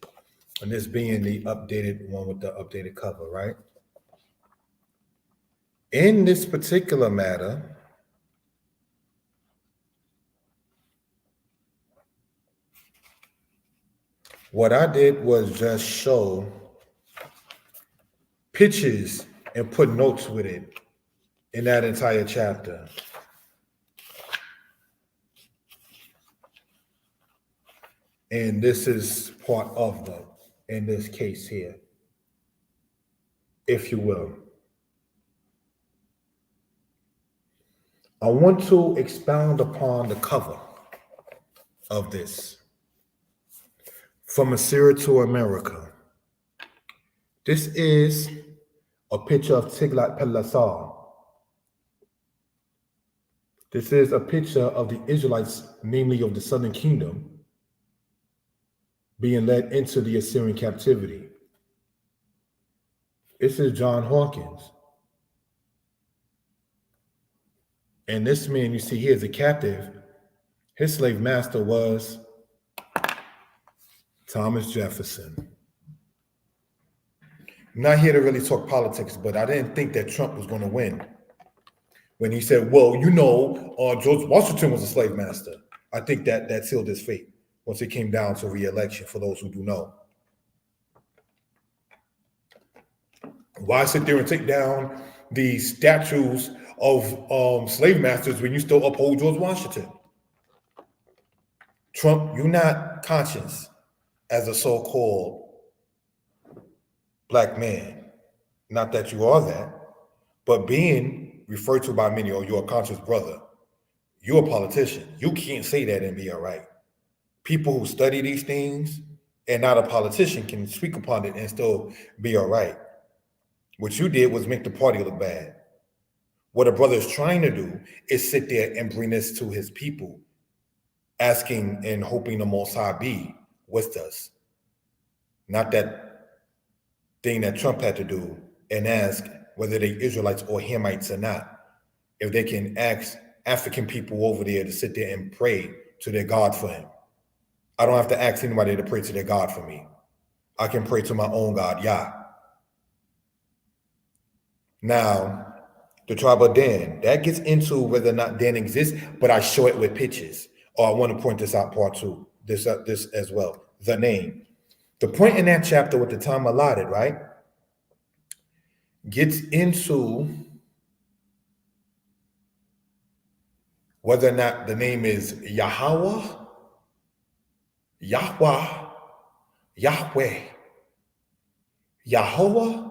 And this being the updated one with the updated cover, right? In this particular matter, what I did was just show pictures and put notes with it in that entire chapter. And this is part of them in this case here, if you will. I want to expound upon the cover of this. From Assyria to America. This is a picture of Tiglath-Pileser. This is a picture of the Israelites, namely of the southern kingdom, being led into the Assyrian captivity. This is John Hawkins. And this man you see here is a captive. His slave master was Thomas Jefferson. I'm not here to really talk politics, but I didn't think that Trump was going to win. When he said, well, George Washington was a slave master. I think that sealed his fate once it came down to re-election, for those who do know. Why sit there and take down the statues of slave masters when you still uphold George Washington? Trump, you're not conscious as a so-called black man. Not that you are that, but being referred to by many, or you're a conscious brother, you're a politician. You can't say that and be all right. People who study these things and not a politician can speak upon it and still be all right. What you did was make the party look bad. What a brother is trying to do is sit there and bring this to his people, asking and hoping the Most High be with us. Not that thing that Trump had to do and ask whether they Israelites or Hamites or not, if they can ask African people over there to sit there and pray to their God for him. I don't have to ask anybody to pray to their God for me. I can pray to my own God, Yah. Now, the tribe of Dan, that gets into whether or not Dan exists, but I show it with pictures. I want to point this out, part two, this as well, the name. The point in that chapter with the time allotted, right, gets into whether or not the name is Yahweh, Yahweh, Yahweh, Yahweh,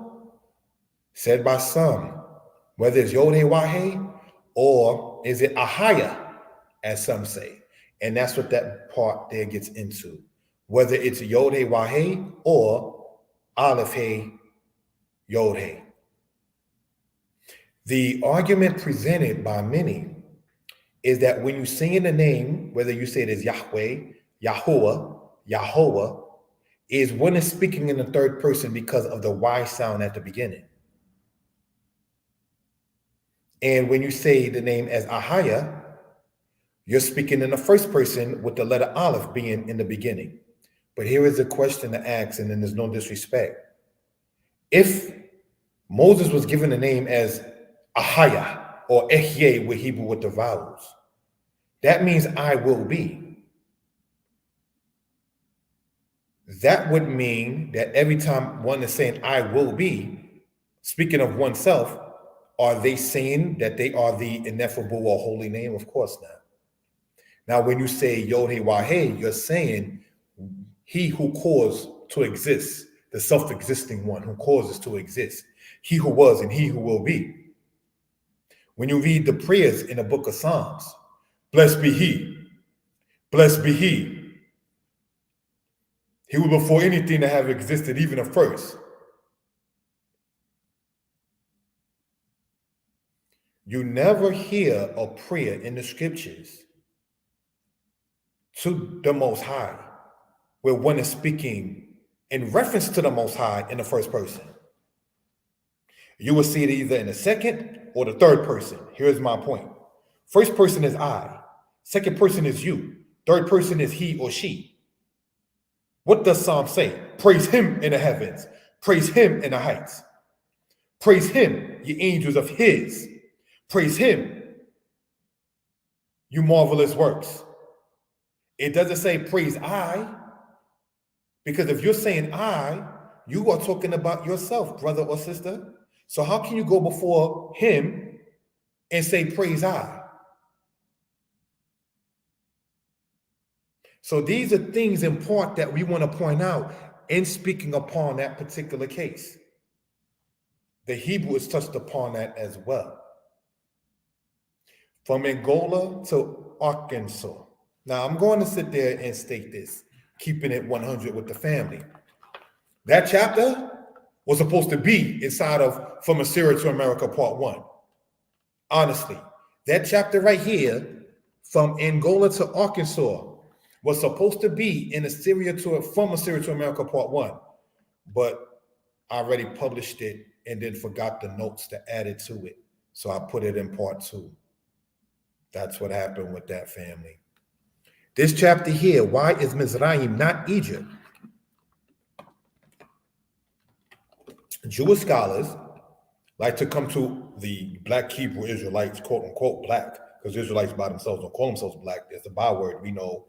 said by some, whether it's Yod-Heh-Wah-Heh or is it Ahaya, as some say. And that's what that part there gets into. Whether it's Yod-Heh-Wah-Heh or Aleph-Heh, Yod-Heh. The argument presented by many is that when you say the name, whether you say it as Yahweh, Yahuwah, Yahweh, is one is speaking in the third person because of the Y sound at the beginning. And when you say the name as Ahaya, you're speaking in the first person with the letter Aleph being in the beginning. But here is a question to ask, and then there's no disrespect. If Moses was given the name as Ahaya or Ehyeh with Hebrew with the vowels, that means I will be. That would mean that every time one is saying I will be, speaking of oneself, are they saying that they are the ineffable or holy name? Of course not. Now, when you say Yod-Heh-Wah-Heh, you're saying he who caused to exist, the self-existing one who causes to exist, he who was and he who will be. When you read the prayers in the book of Psalms, blessed be he, blessed be he. He was before anything that have existed, even at first. You never hear a prayer in the scriptures to the Most High where one is speaking in reference to the Most High in the first person. You will see it either in the second or the third person. Here's my point. First person is I. Second person is you. Third person is he or she. What does Psalm say? Praise him in the heavens. Praise him in the heights. Praise him, ye angels of his. Praise him, you marvelous works. It doesn't say praise I, because if you're saying I, you are talking about yourself, brother or sister. So how can you go before him and say praise I? So these are things in part that we want to point out in speaking upon that particular case. The Hebrew is touched upon that as well. From Angola to Arkansas. Now, I'm going to sit there and state this, keeping it 100 with the family. That chapter was supposed to be inside of From Assyria to America, Part 1. Honestly, that chapter right here, From Angola to Arkansas, was supposed to be in From Assyria to America, Part 1. But I already published it and then forgot the notes to add it to it. So I put it in Part 2. That's what happened with that family. This chapter here, why is Mizraim not Egypt? Jewish scholars like to come to the black Hebrew Israelites, quote unquote black, because Israelites by themselves don't call themselves black. It's a byword. We know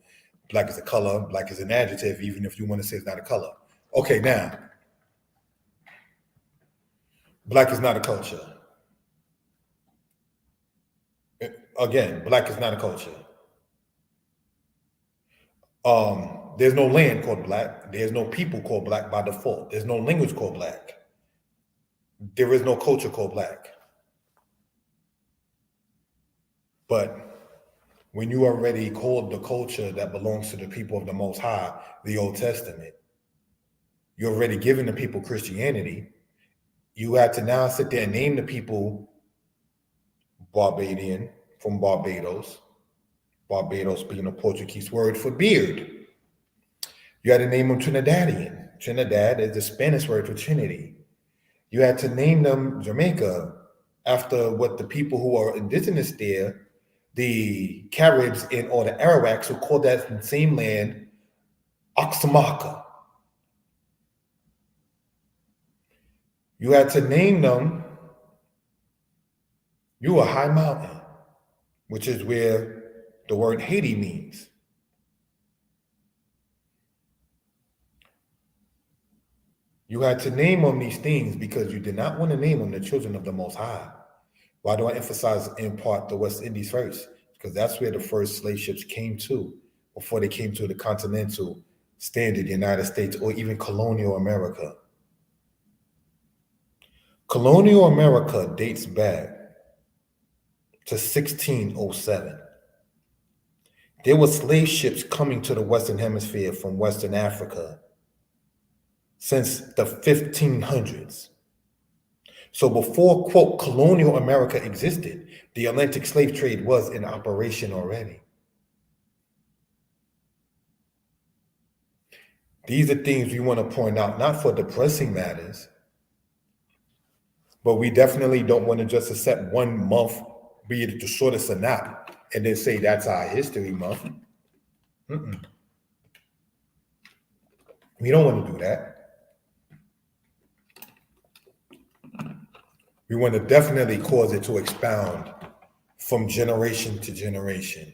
black is a color, black is an adjective, even if you want to say it's not a color. Okay, now, black is not a culture. Again, black is not a culture. There's no land called black. There's no people called black by default. There's no language called black. There is no culture called black. But when you already called the culture that belongs to the people of the Most High, the Old Testament, you're already giving the people Christianity. You had to now sit there and name the people Barbadian from Barbados. Barbados being a Portuguese word for beard. You had to name them Trinidadian. Trinidad is the Spanish word for Trinity. You had to name them Jamaica after what the people who are indigenous there, the Caribs or the Arawaks, who called that same land Oxamaca. You had to name them You a High Mountain, which is where the word Haiti means. You had to name them these things because you did not want to name them the children of the Most High. Why do I emphasize in part the West Indies first? Because that's where the first slave ships came to before they came to the continental standard United States or even colonial America. Colonial America dates back to 1607. There were slave ships coming to the Western Hemisphere from Western Africa since the 1500s. So before, quote, colonial America existed, the Atlantic slave trade was in operation already. These are things we want to point out, not for depressing matters, but we definitely don't want to just accept 1 month, be it the shortest or not, and then say that's our history month. We don't want to do that. We want to definitely cause it to expound from generation to generation.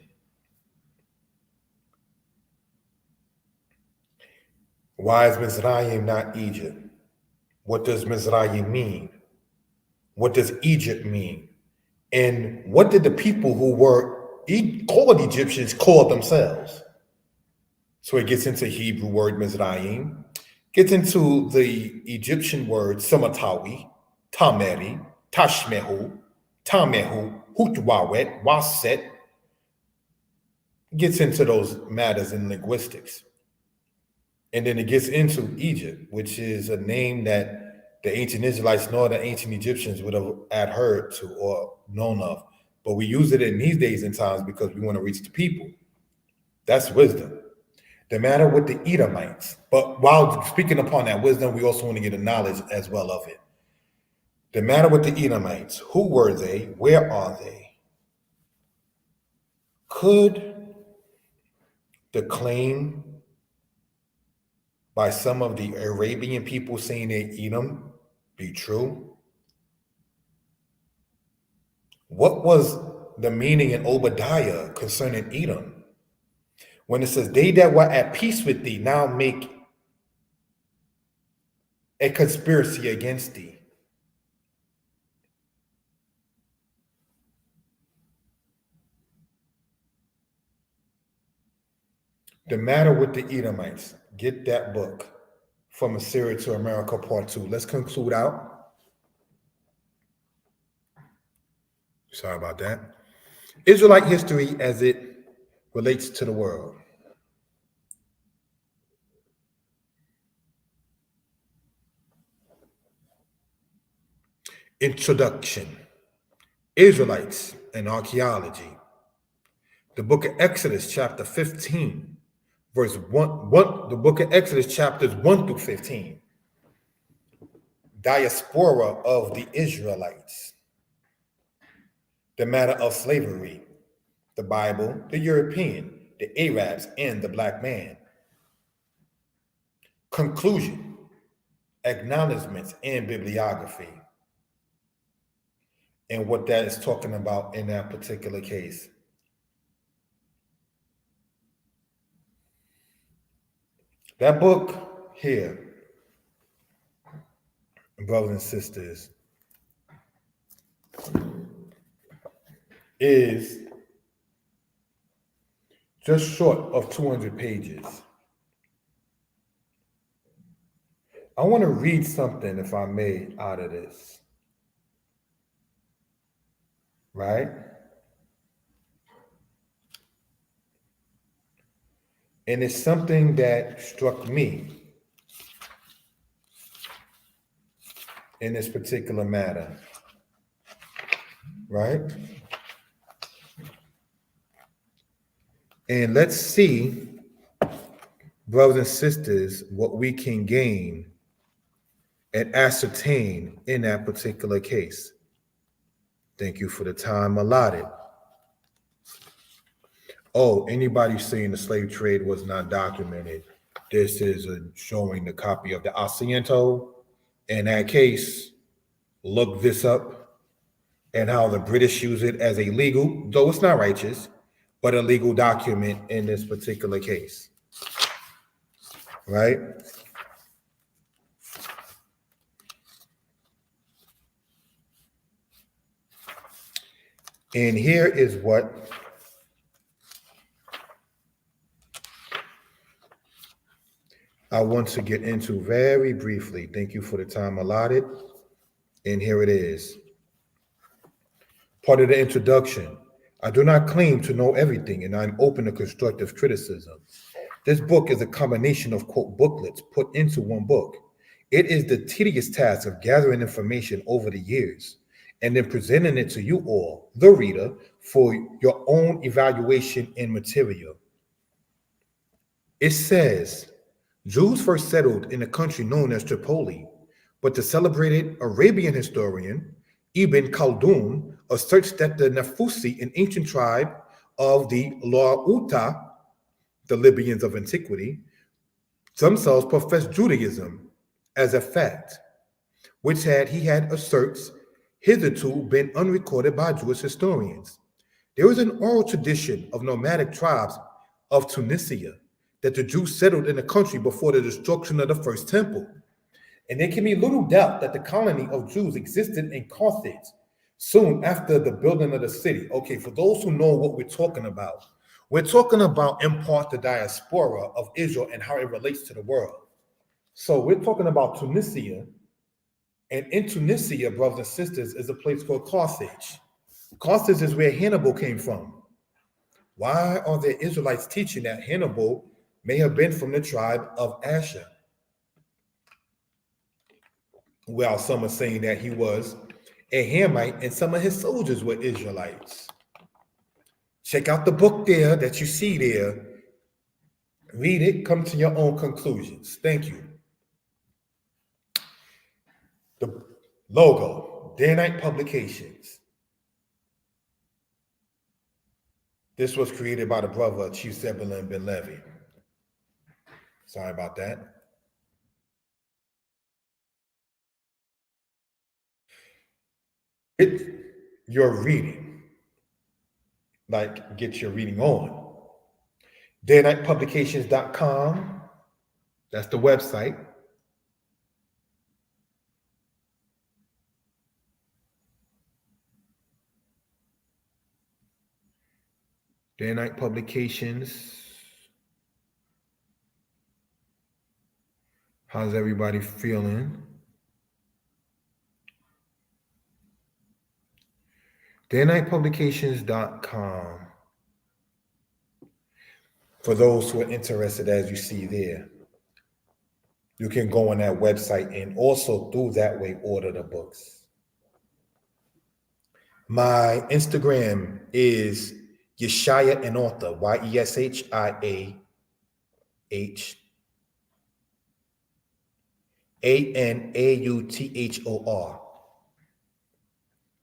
Why is Mizraim not Egypt? What does Mizraim mean? What does Egypt mean? And what did the people who were called Egyptians call themselves? So it gets into Hebrew word Mizraim, gets into the Egyptian word Samatawi, Tameri, Tashmehu, Tamehu, Hutwawet, Waset, gets into those matters in linguistics. And then it gets into Egypt, which is a name that the ancient Israelites nor the ancient Egyptians would have adhered to or known of. But we use it in these days and times because we want to reach the people. That's wisdom. The matter with the Edomites. But while speaking upon that wisdom, we also want to get a knowledge as well of it. The matter with the Edomites. Who were they? Where are they? Could the claim by some of the Arabian people saying they Edom be true? What was the meaning in Obadiah concerning Edom? When it says, they that were at peace with thee now make a conspiracy against thee. The matter with the Edomites. Get that book, From Assyria to America, Part 2. Let's conclude out. Sorry about that. Israelite history as it relates to the world. Introduction. Israelites and archaeology. The book of Exodus, chapter 15, verse 1, the book of Exodus, chapters 1 through 15. Diaspora of the Israelites. The matter of slavery. The Bible, the European, the Arabs, and the black man. Conclusion. Acknowledgments and bibliography. And what that is talking about in that particular case. That book here, brothers and sisters, is just short of 200 pages. I want to read something, if I may, out of this. Right? And it's something that struck me in this particular matter. Right? And let's see, brothers and sisters, what we can gain and ascertain in that particular case. Thank you for the time allotted. Oh, anybody saying the slave trade was not documented, this is showing the copy of the Asiento. In that case, look this up and how the British use it as a legal, though it's not righteous, but a legal document in this particular case. Right? And here is what I want to get into very briefly. Thank you for the time allotted. And here it is. Part of the introduction. I do not claim to know everything, and I'm open to constructive criticism. This book is a combination of quote booklets put into one book. It is the tedious task of gathering information over the years and then presenting it to you all, the reader, for your own evaluation and material. It says, Jews first settled in a country known as Tripoli, but the celebrated Arabian historian Ibn Khaldun asserts that the Nafusi, an ancient tribe of the La'uta, the Libyans of antiquity, themselves professed Judaism as a fact, which he had asserts hitherto been unrecorded by Jewish historians. There is an oral tradition of nomadic tribes of Tunisia that the Jews settled in the country before the destruction of the first temple. And there can be little doubt that the colony of Jews existed in Carthage soon after the building of the city. Okay, for those who know what we're talking about in part the diaspora of Israel and how it relates to the world. So we're talking about Tunisia, and in Tunisia, brothers and sisters, is a place called Carthage. Carthage is where Hannibal came from. Why are the Israelites teaching that Hannibal may have been from the tribe of Asher? Well, some are saying that he was a Hamite and some of his soldiers were Israelites. Check out the book there that you see there. Read it, come to your own conclusions. Thank you. The logo, Danite Publications. This was created by the brother Chief Zebulun Ben Levi. Sorry about that. your reading, like get your reading on. daynightpublications.com, that's the website. Day Night Publications. How's everybody feeling? daynightpublications.com. For those who are interested, as you see there, you can go on that website and also through that way order the books. My Instagram is Yeshaya and Author, YESHIAHANAUTHOR.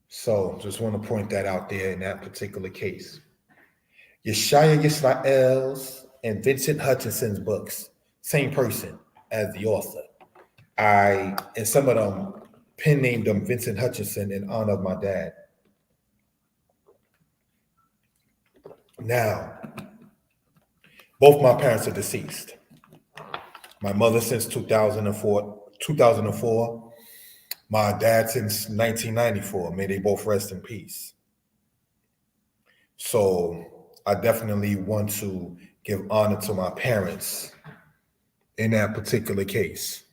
So just want to point that out there in that particular case. Yeshaya Yisrael's and Vincent Hutchinson's books, same person as the author. And some of them pen named them Vincent Hutchinson in honor of my dad. Now, both my parents are deceased. My mother since 2004, my dad since 1994. May they both rest in peace. So I definitely want to give honor to my parents in that particular case.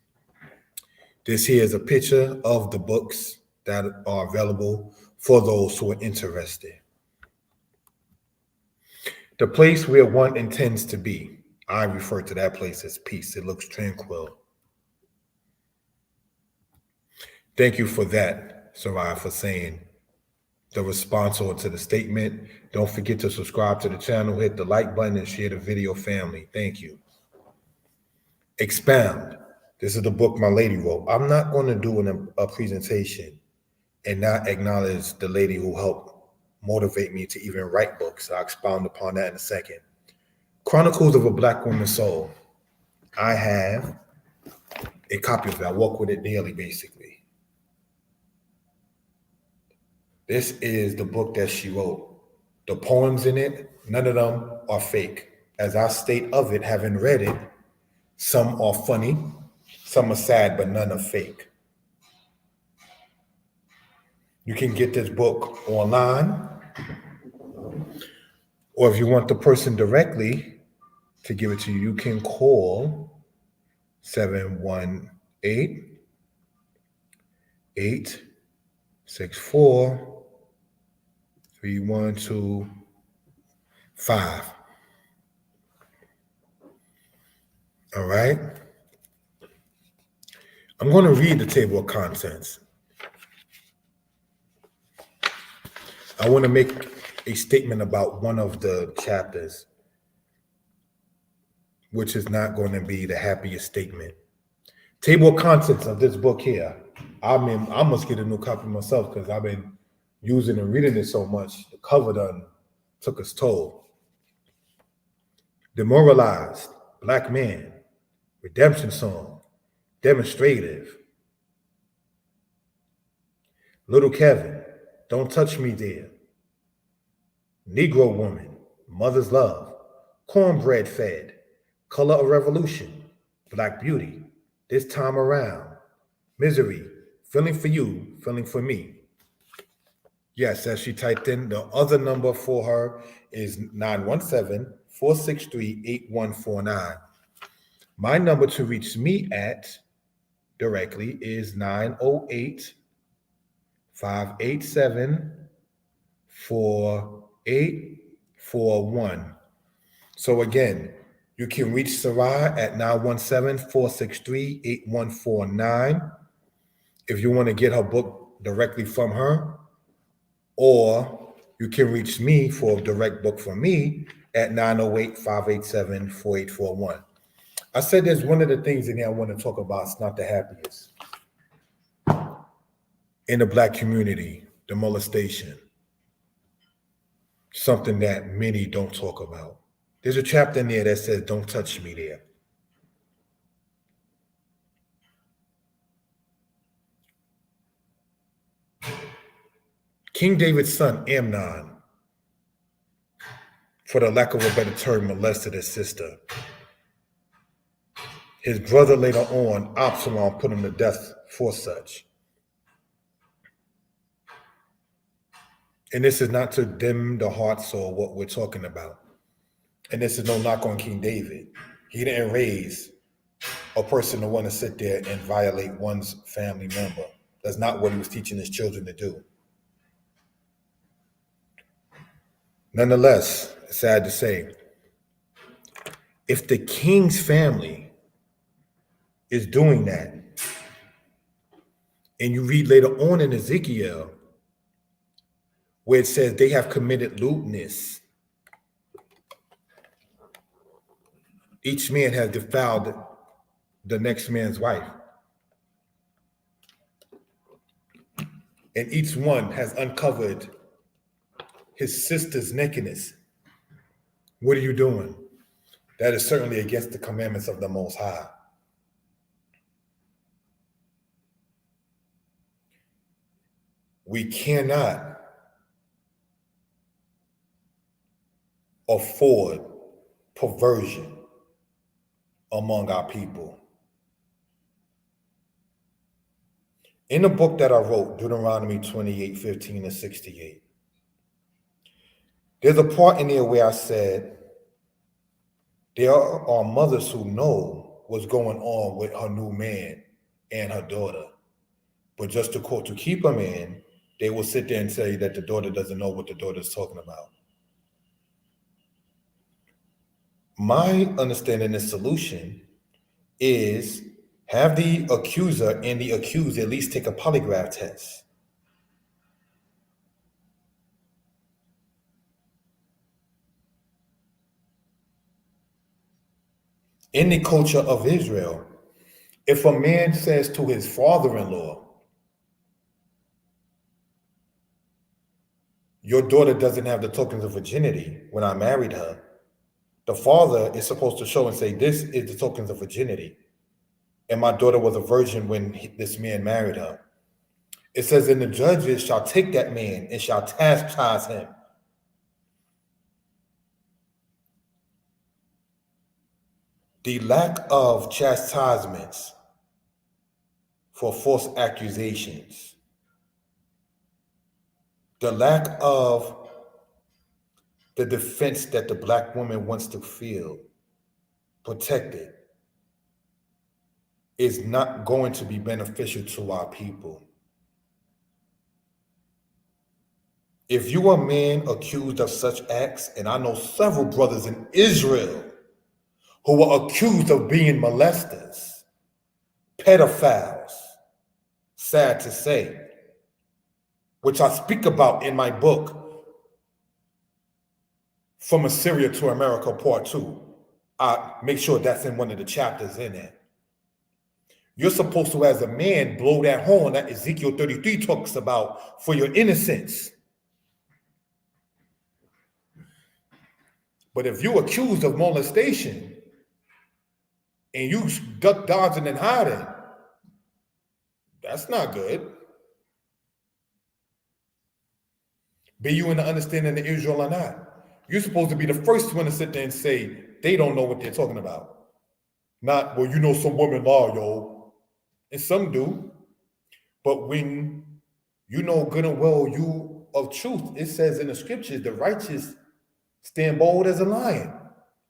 This here is a picture of the books that are available for those who are interested. The place where one intends to be. I refer to that place as peace. It looks tranquil. Thank you for that, Sarai, for saying the response or to the statement. Don't forget to subscribe to the channel, hit the like button, and share the video, family. Thank you. Expound. This is the book my lady wrote. I'm not going to do a presentation and not acknowledge the lady who helped motivate me to even write books. I'll expound upon that in a second. Chronicles of a Black Woman's Soul. I have a copy of it. I walk with it daily, basically. This is the book that she wrote. The poems in it, none of them are fake. As I state of it, having read it, some are funny, some are sad, but none are fake. You can get this book online, or if you want the person directly to give it to you, you can call 718-864-3125. All right. I'm going to read the table of contents. I want to make a statement about one of the chapters, which is not going to be the happiest statement. Table of contents of this book here. I must get a new copy myself because I've been using and reading it so much. The cover done took its toll. Demoralized, Black Man, Redemption Song, Demonstrative, Little Kevin, Don't Touch Me There, Negro Woman, Mother's Love, Cornbread Fed, Color of Revolution, Black Beauty, This Time Around, Misery, Feeling for You, Feeling for Me. Yes, as she typed in, the other number for her is 917-463-8149. My number to reach me at directly is 908-587-4841. So again, you can reach Sarai at 917-463-8149 if you want to get her book directly from her, or you can reach me for a direct book from me at 908-587-4841. I said there's one of the things in here I want to talk about. It's not the happiest. In the Black community, the molestation. Something that many don't talk about. There's a chapter in there that says, don't touch me there. King David's son, Amnon, for the lack of a better term, molested his sister. His brother later on, Absalom, put him to death for such. And this is not to dim the hearts or what we're talking about. And this is no knock on King David. He didn't raise a person to want to sit there and violate one's family member. That's not what he was teaching his children to do. Nonetheless, it's sad to say, if the king's family is doing that, and you read later on in Ezekiel, where it says they have committed lewdness, each man has defiled the next man's wife, and each one has uncovered his sister's nakedness. What are you doing? That is certainly against the commandments of the Most High. We cannot afford perversion among our people. In the book that I wrote, Deuteronomy 28:15-68, there's a part in there where I said there are mothers who know what's going on with her new man and her daughter. But just to keep them in, they will sit there and say that the daughter doesn't know what the daughter is talking about. My understanding of the solution is have the accuser and the accused at least take a polygraph test. In the culture of Israel, if a man says to his father-in-law, your daughter doesn't have the tokens of virginity when I married her, the father is supposed to show and say, this is the tokens of virginity. And my daughter was a virgin when this man married her. It says, and the judges shall take that man and shall chastise him. The lack of chastisements for false accusations, the lack of the defense that the Black woman wants to feel protected, is not going to be beneficial to our people. If you are a man accused of such acts, and I know several brothers in Israel who were accused of being molesters, pedophiles, sad to say, which I speak about in my book, From Assyria to America, Part 2. I make sure that's in one of the chapters in it. You're supposed to, as a man, blow that horn that Ezekiel 33 talks about for your innocence. But if you're accused of molestation and you duck, dodging, and hiding, that's not good. Be you in the understanding of Israel or not. You're supposed to be the first one to sit there and say they don't know what they're talking about. Not, well, you know, some women lie, yo. And some do. But when you know good and well you of truth, it says in the scriptures, the righteous stand bold as a lion.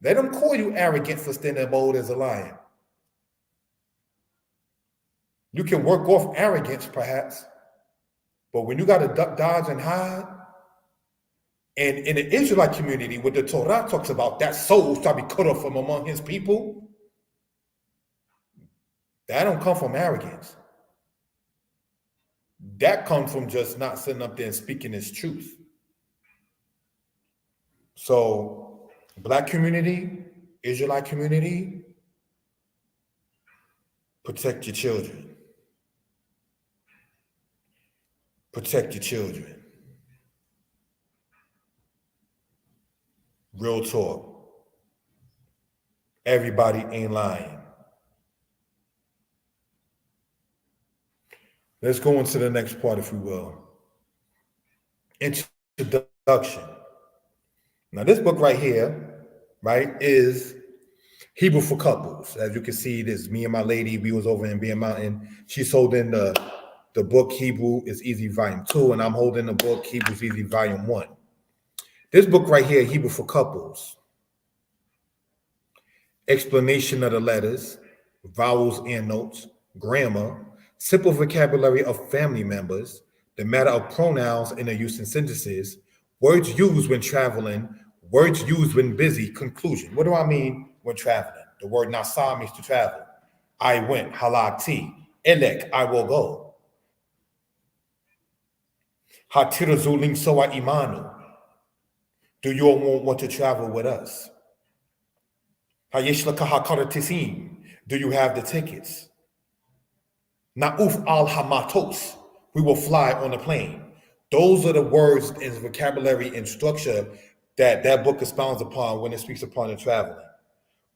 Let them call you arrogant for standing bold as a lion. You can work off arrogance, perhaps. But when you got to duck, dodge, and hide, and in the Israelite community, what the Torah talks about, that soul shall be cut off from among his people, that don't come from arrogance. That comes from just not sitting up there and speaking his truth. So, Black community, Israelite community, protect your children. Protect your children. Real talk. Everybody ain't lying. Let's go into the next part, if we will. Introduction. Now, this book right here, right, is Hebrew for Couples. As you can see, this me and my lady, we was over in Beer Mountain. She's holding the book Hebrew is Easy Volume 2, and I'm holding the book Hebrew is Easy Volume 1. This book right here, Hebrew for Couples, explanation of the letters, vowels and notes, grammar, simple vocabulary of family members, the matter of pronouns and their use in sentences, words used when traveling, words used when busy, conclusion. What do I mean when traveling? The word nasa means to travel. I went, halati, elek, I will go. Hatirazuling soa imanu. Do you all want to travel with us? Hayishlaka hakaratisim. Do you have the tickets? Na'uf al hamatos. We will fly on a plane. Those are the words and vocabulary and structure that book expounds upon when it speaks upon the traveling.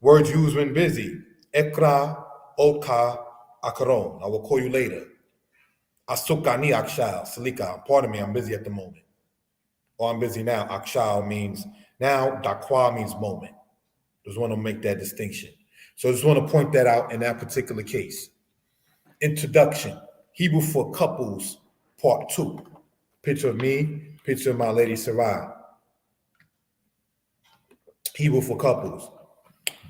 Words used when busy. Ekra, oka, akaron. I will call you later. Asukani akshal, salika. Pardon me, I'm busy at the moment. Or I'm busy now. Akshal means now. Dakwa means moment. Just want to make that distinction. So I just want to point that out in that particular case. Introduction. Hebrew for Couples, Part 2. Picture of me, picture of my lady Sarai. Hebrew for Couples.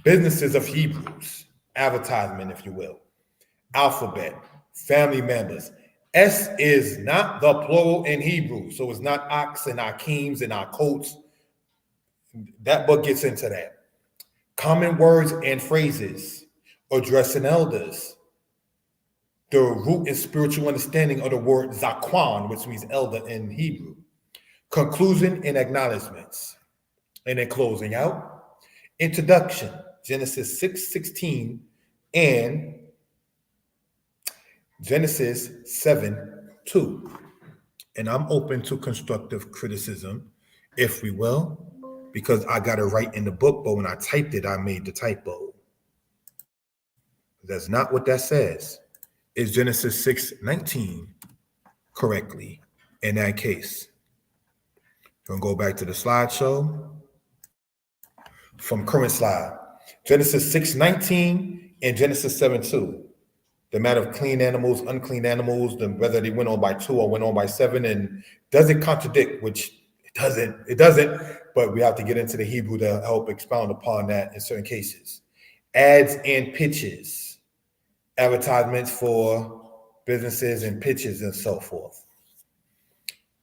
Businesses of Hebrews. Advertisement, if you will. Alphabet. Family members. S is not the plural in Hebrew. So it's not ox and akeems and coats. That book gets into that. Common words and phrases. Addressing elders. The root and spiritual understanding of the word zakwan, which means elder in Hebrew. Conclusion and acknowledgments. And then closing out. Introduction. Genesis 6:16 and Genesis 7:2. And I'm open to constructive criticism, if we will, because I got it right in the book, but when I typed it, I made the typo. That's not what that says. It's Genesis 6:19 correctly in that case. We're going to go back to the slideshow from current slide. Genesis 6:19 and Genesis 7:2. The matter of clean animals, unclean animals, whether they went on by 2 or went on by 7, and does it contradict, which it doesn't, but we have to get into the Hebrew to help expound upon that in certain cases. Ads and pitches, advertisements for businesses and pitches and so forth.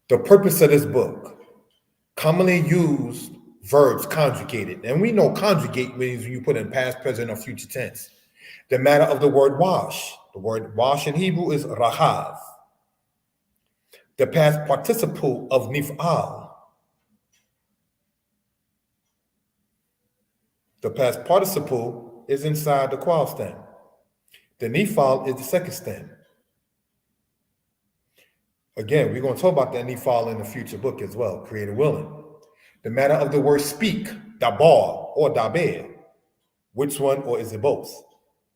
The purpose of this book, commonly used verbs conjugated. And we know conjugate means you put in past, present, or future tense. The matter of the word wash. The word wash in Hebrew is rahav. The past participle of nif'al. The past participle is inside the qual stem. The nifal is the second stem. Again, we're going to talk about that nifal in the future book as well, Creator willing. The matter of the word speak, dabar or daber. Which one, or is it both?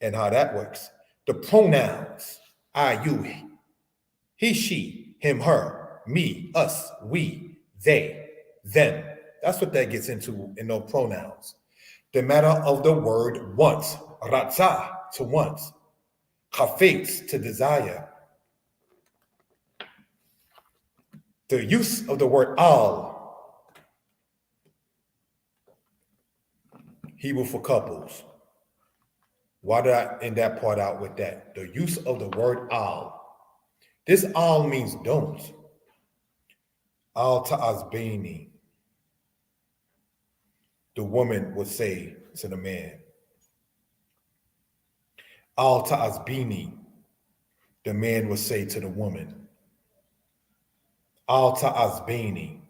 And how that works. The pronouns, I, you, he, she, him, her, me, us, we, they, them. That's what that gets into in those pronouns. The matter of the word once, ratzah, to once, chafetz, to desire. The use of the word al, Hebrew for couples. Why did I end that part out with that? The use of the word al. This al means don't. Al ta'azbini. The woman would say to the man. Al ta'azbini. The man would say to the woman. Al ta'azbini.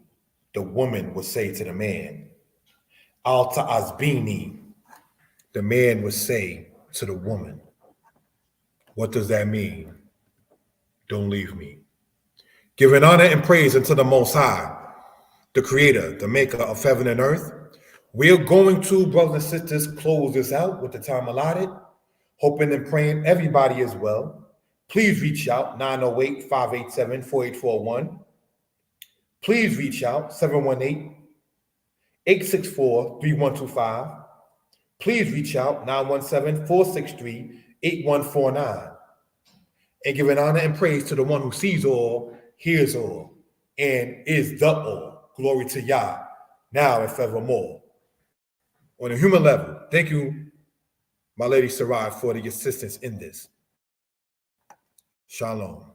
The woman would say to the man. Al ta'azbini. The man would say to the woman. What does that mean? Don't leave me. Giving honor and praise unto the Most High, the Creator, the Maker of heaven and earth. We're going to, brothers and sisters, close this out with the time allotted, hoping and praying everybody is well. Please reach out, 908-587-4841. please reach out 718-864-3125. Please reach out 917-463-8149. And giving honor and praise to the one who sees all, hears all, and is the all. Glory to Yah, now and forevermore. On a human level, thank you, my lady Sarai, for the assistance in this. Shalom.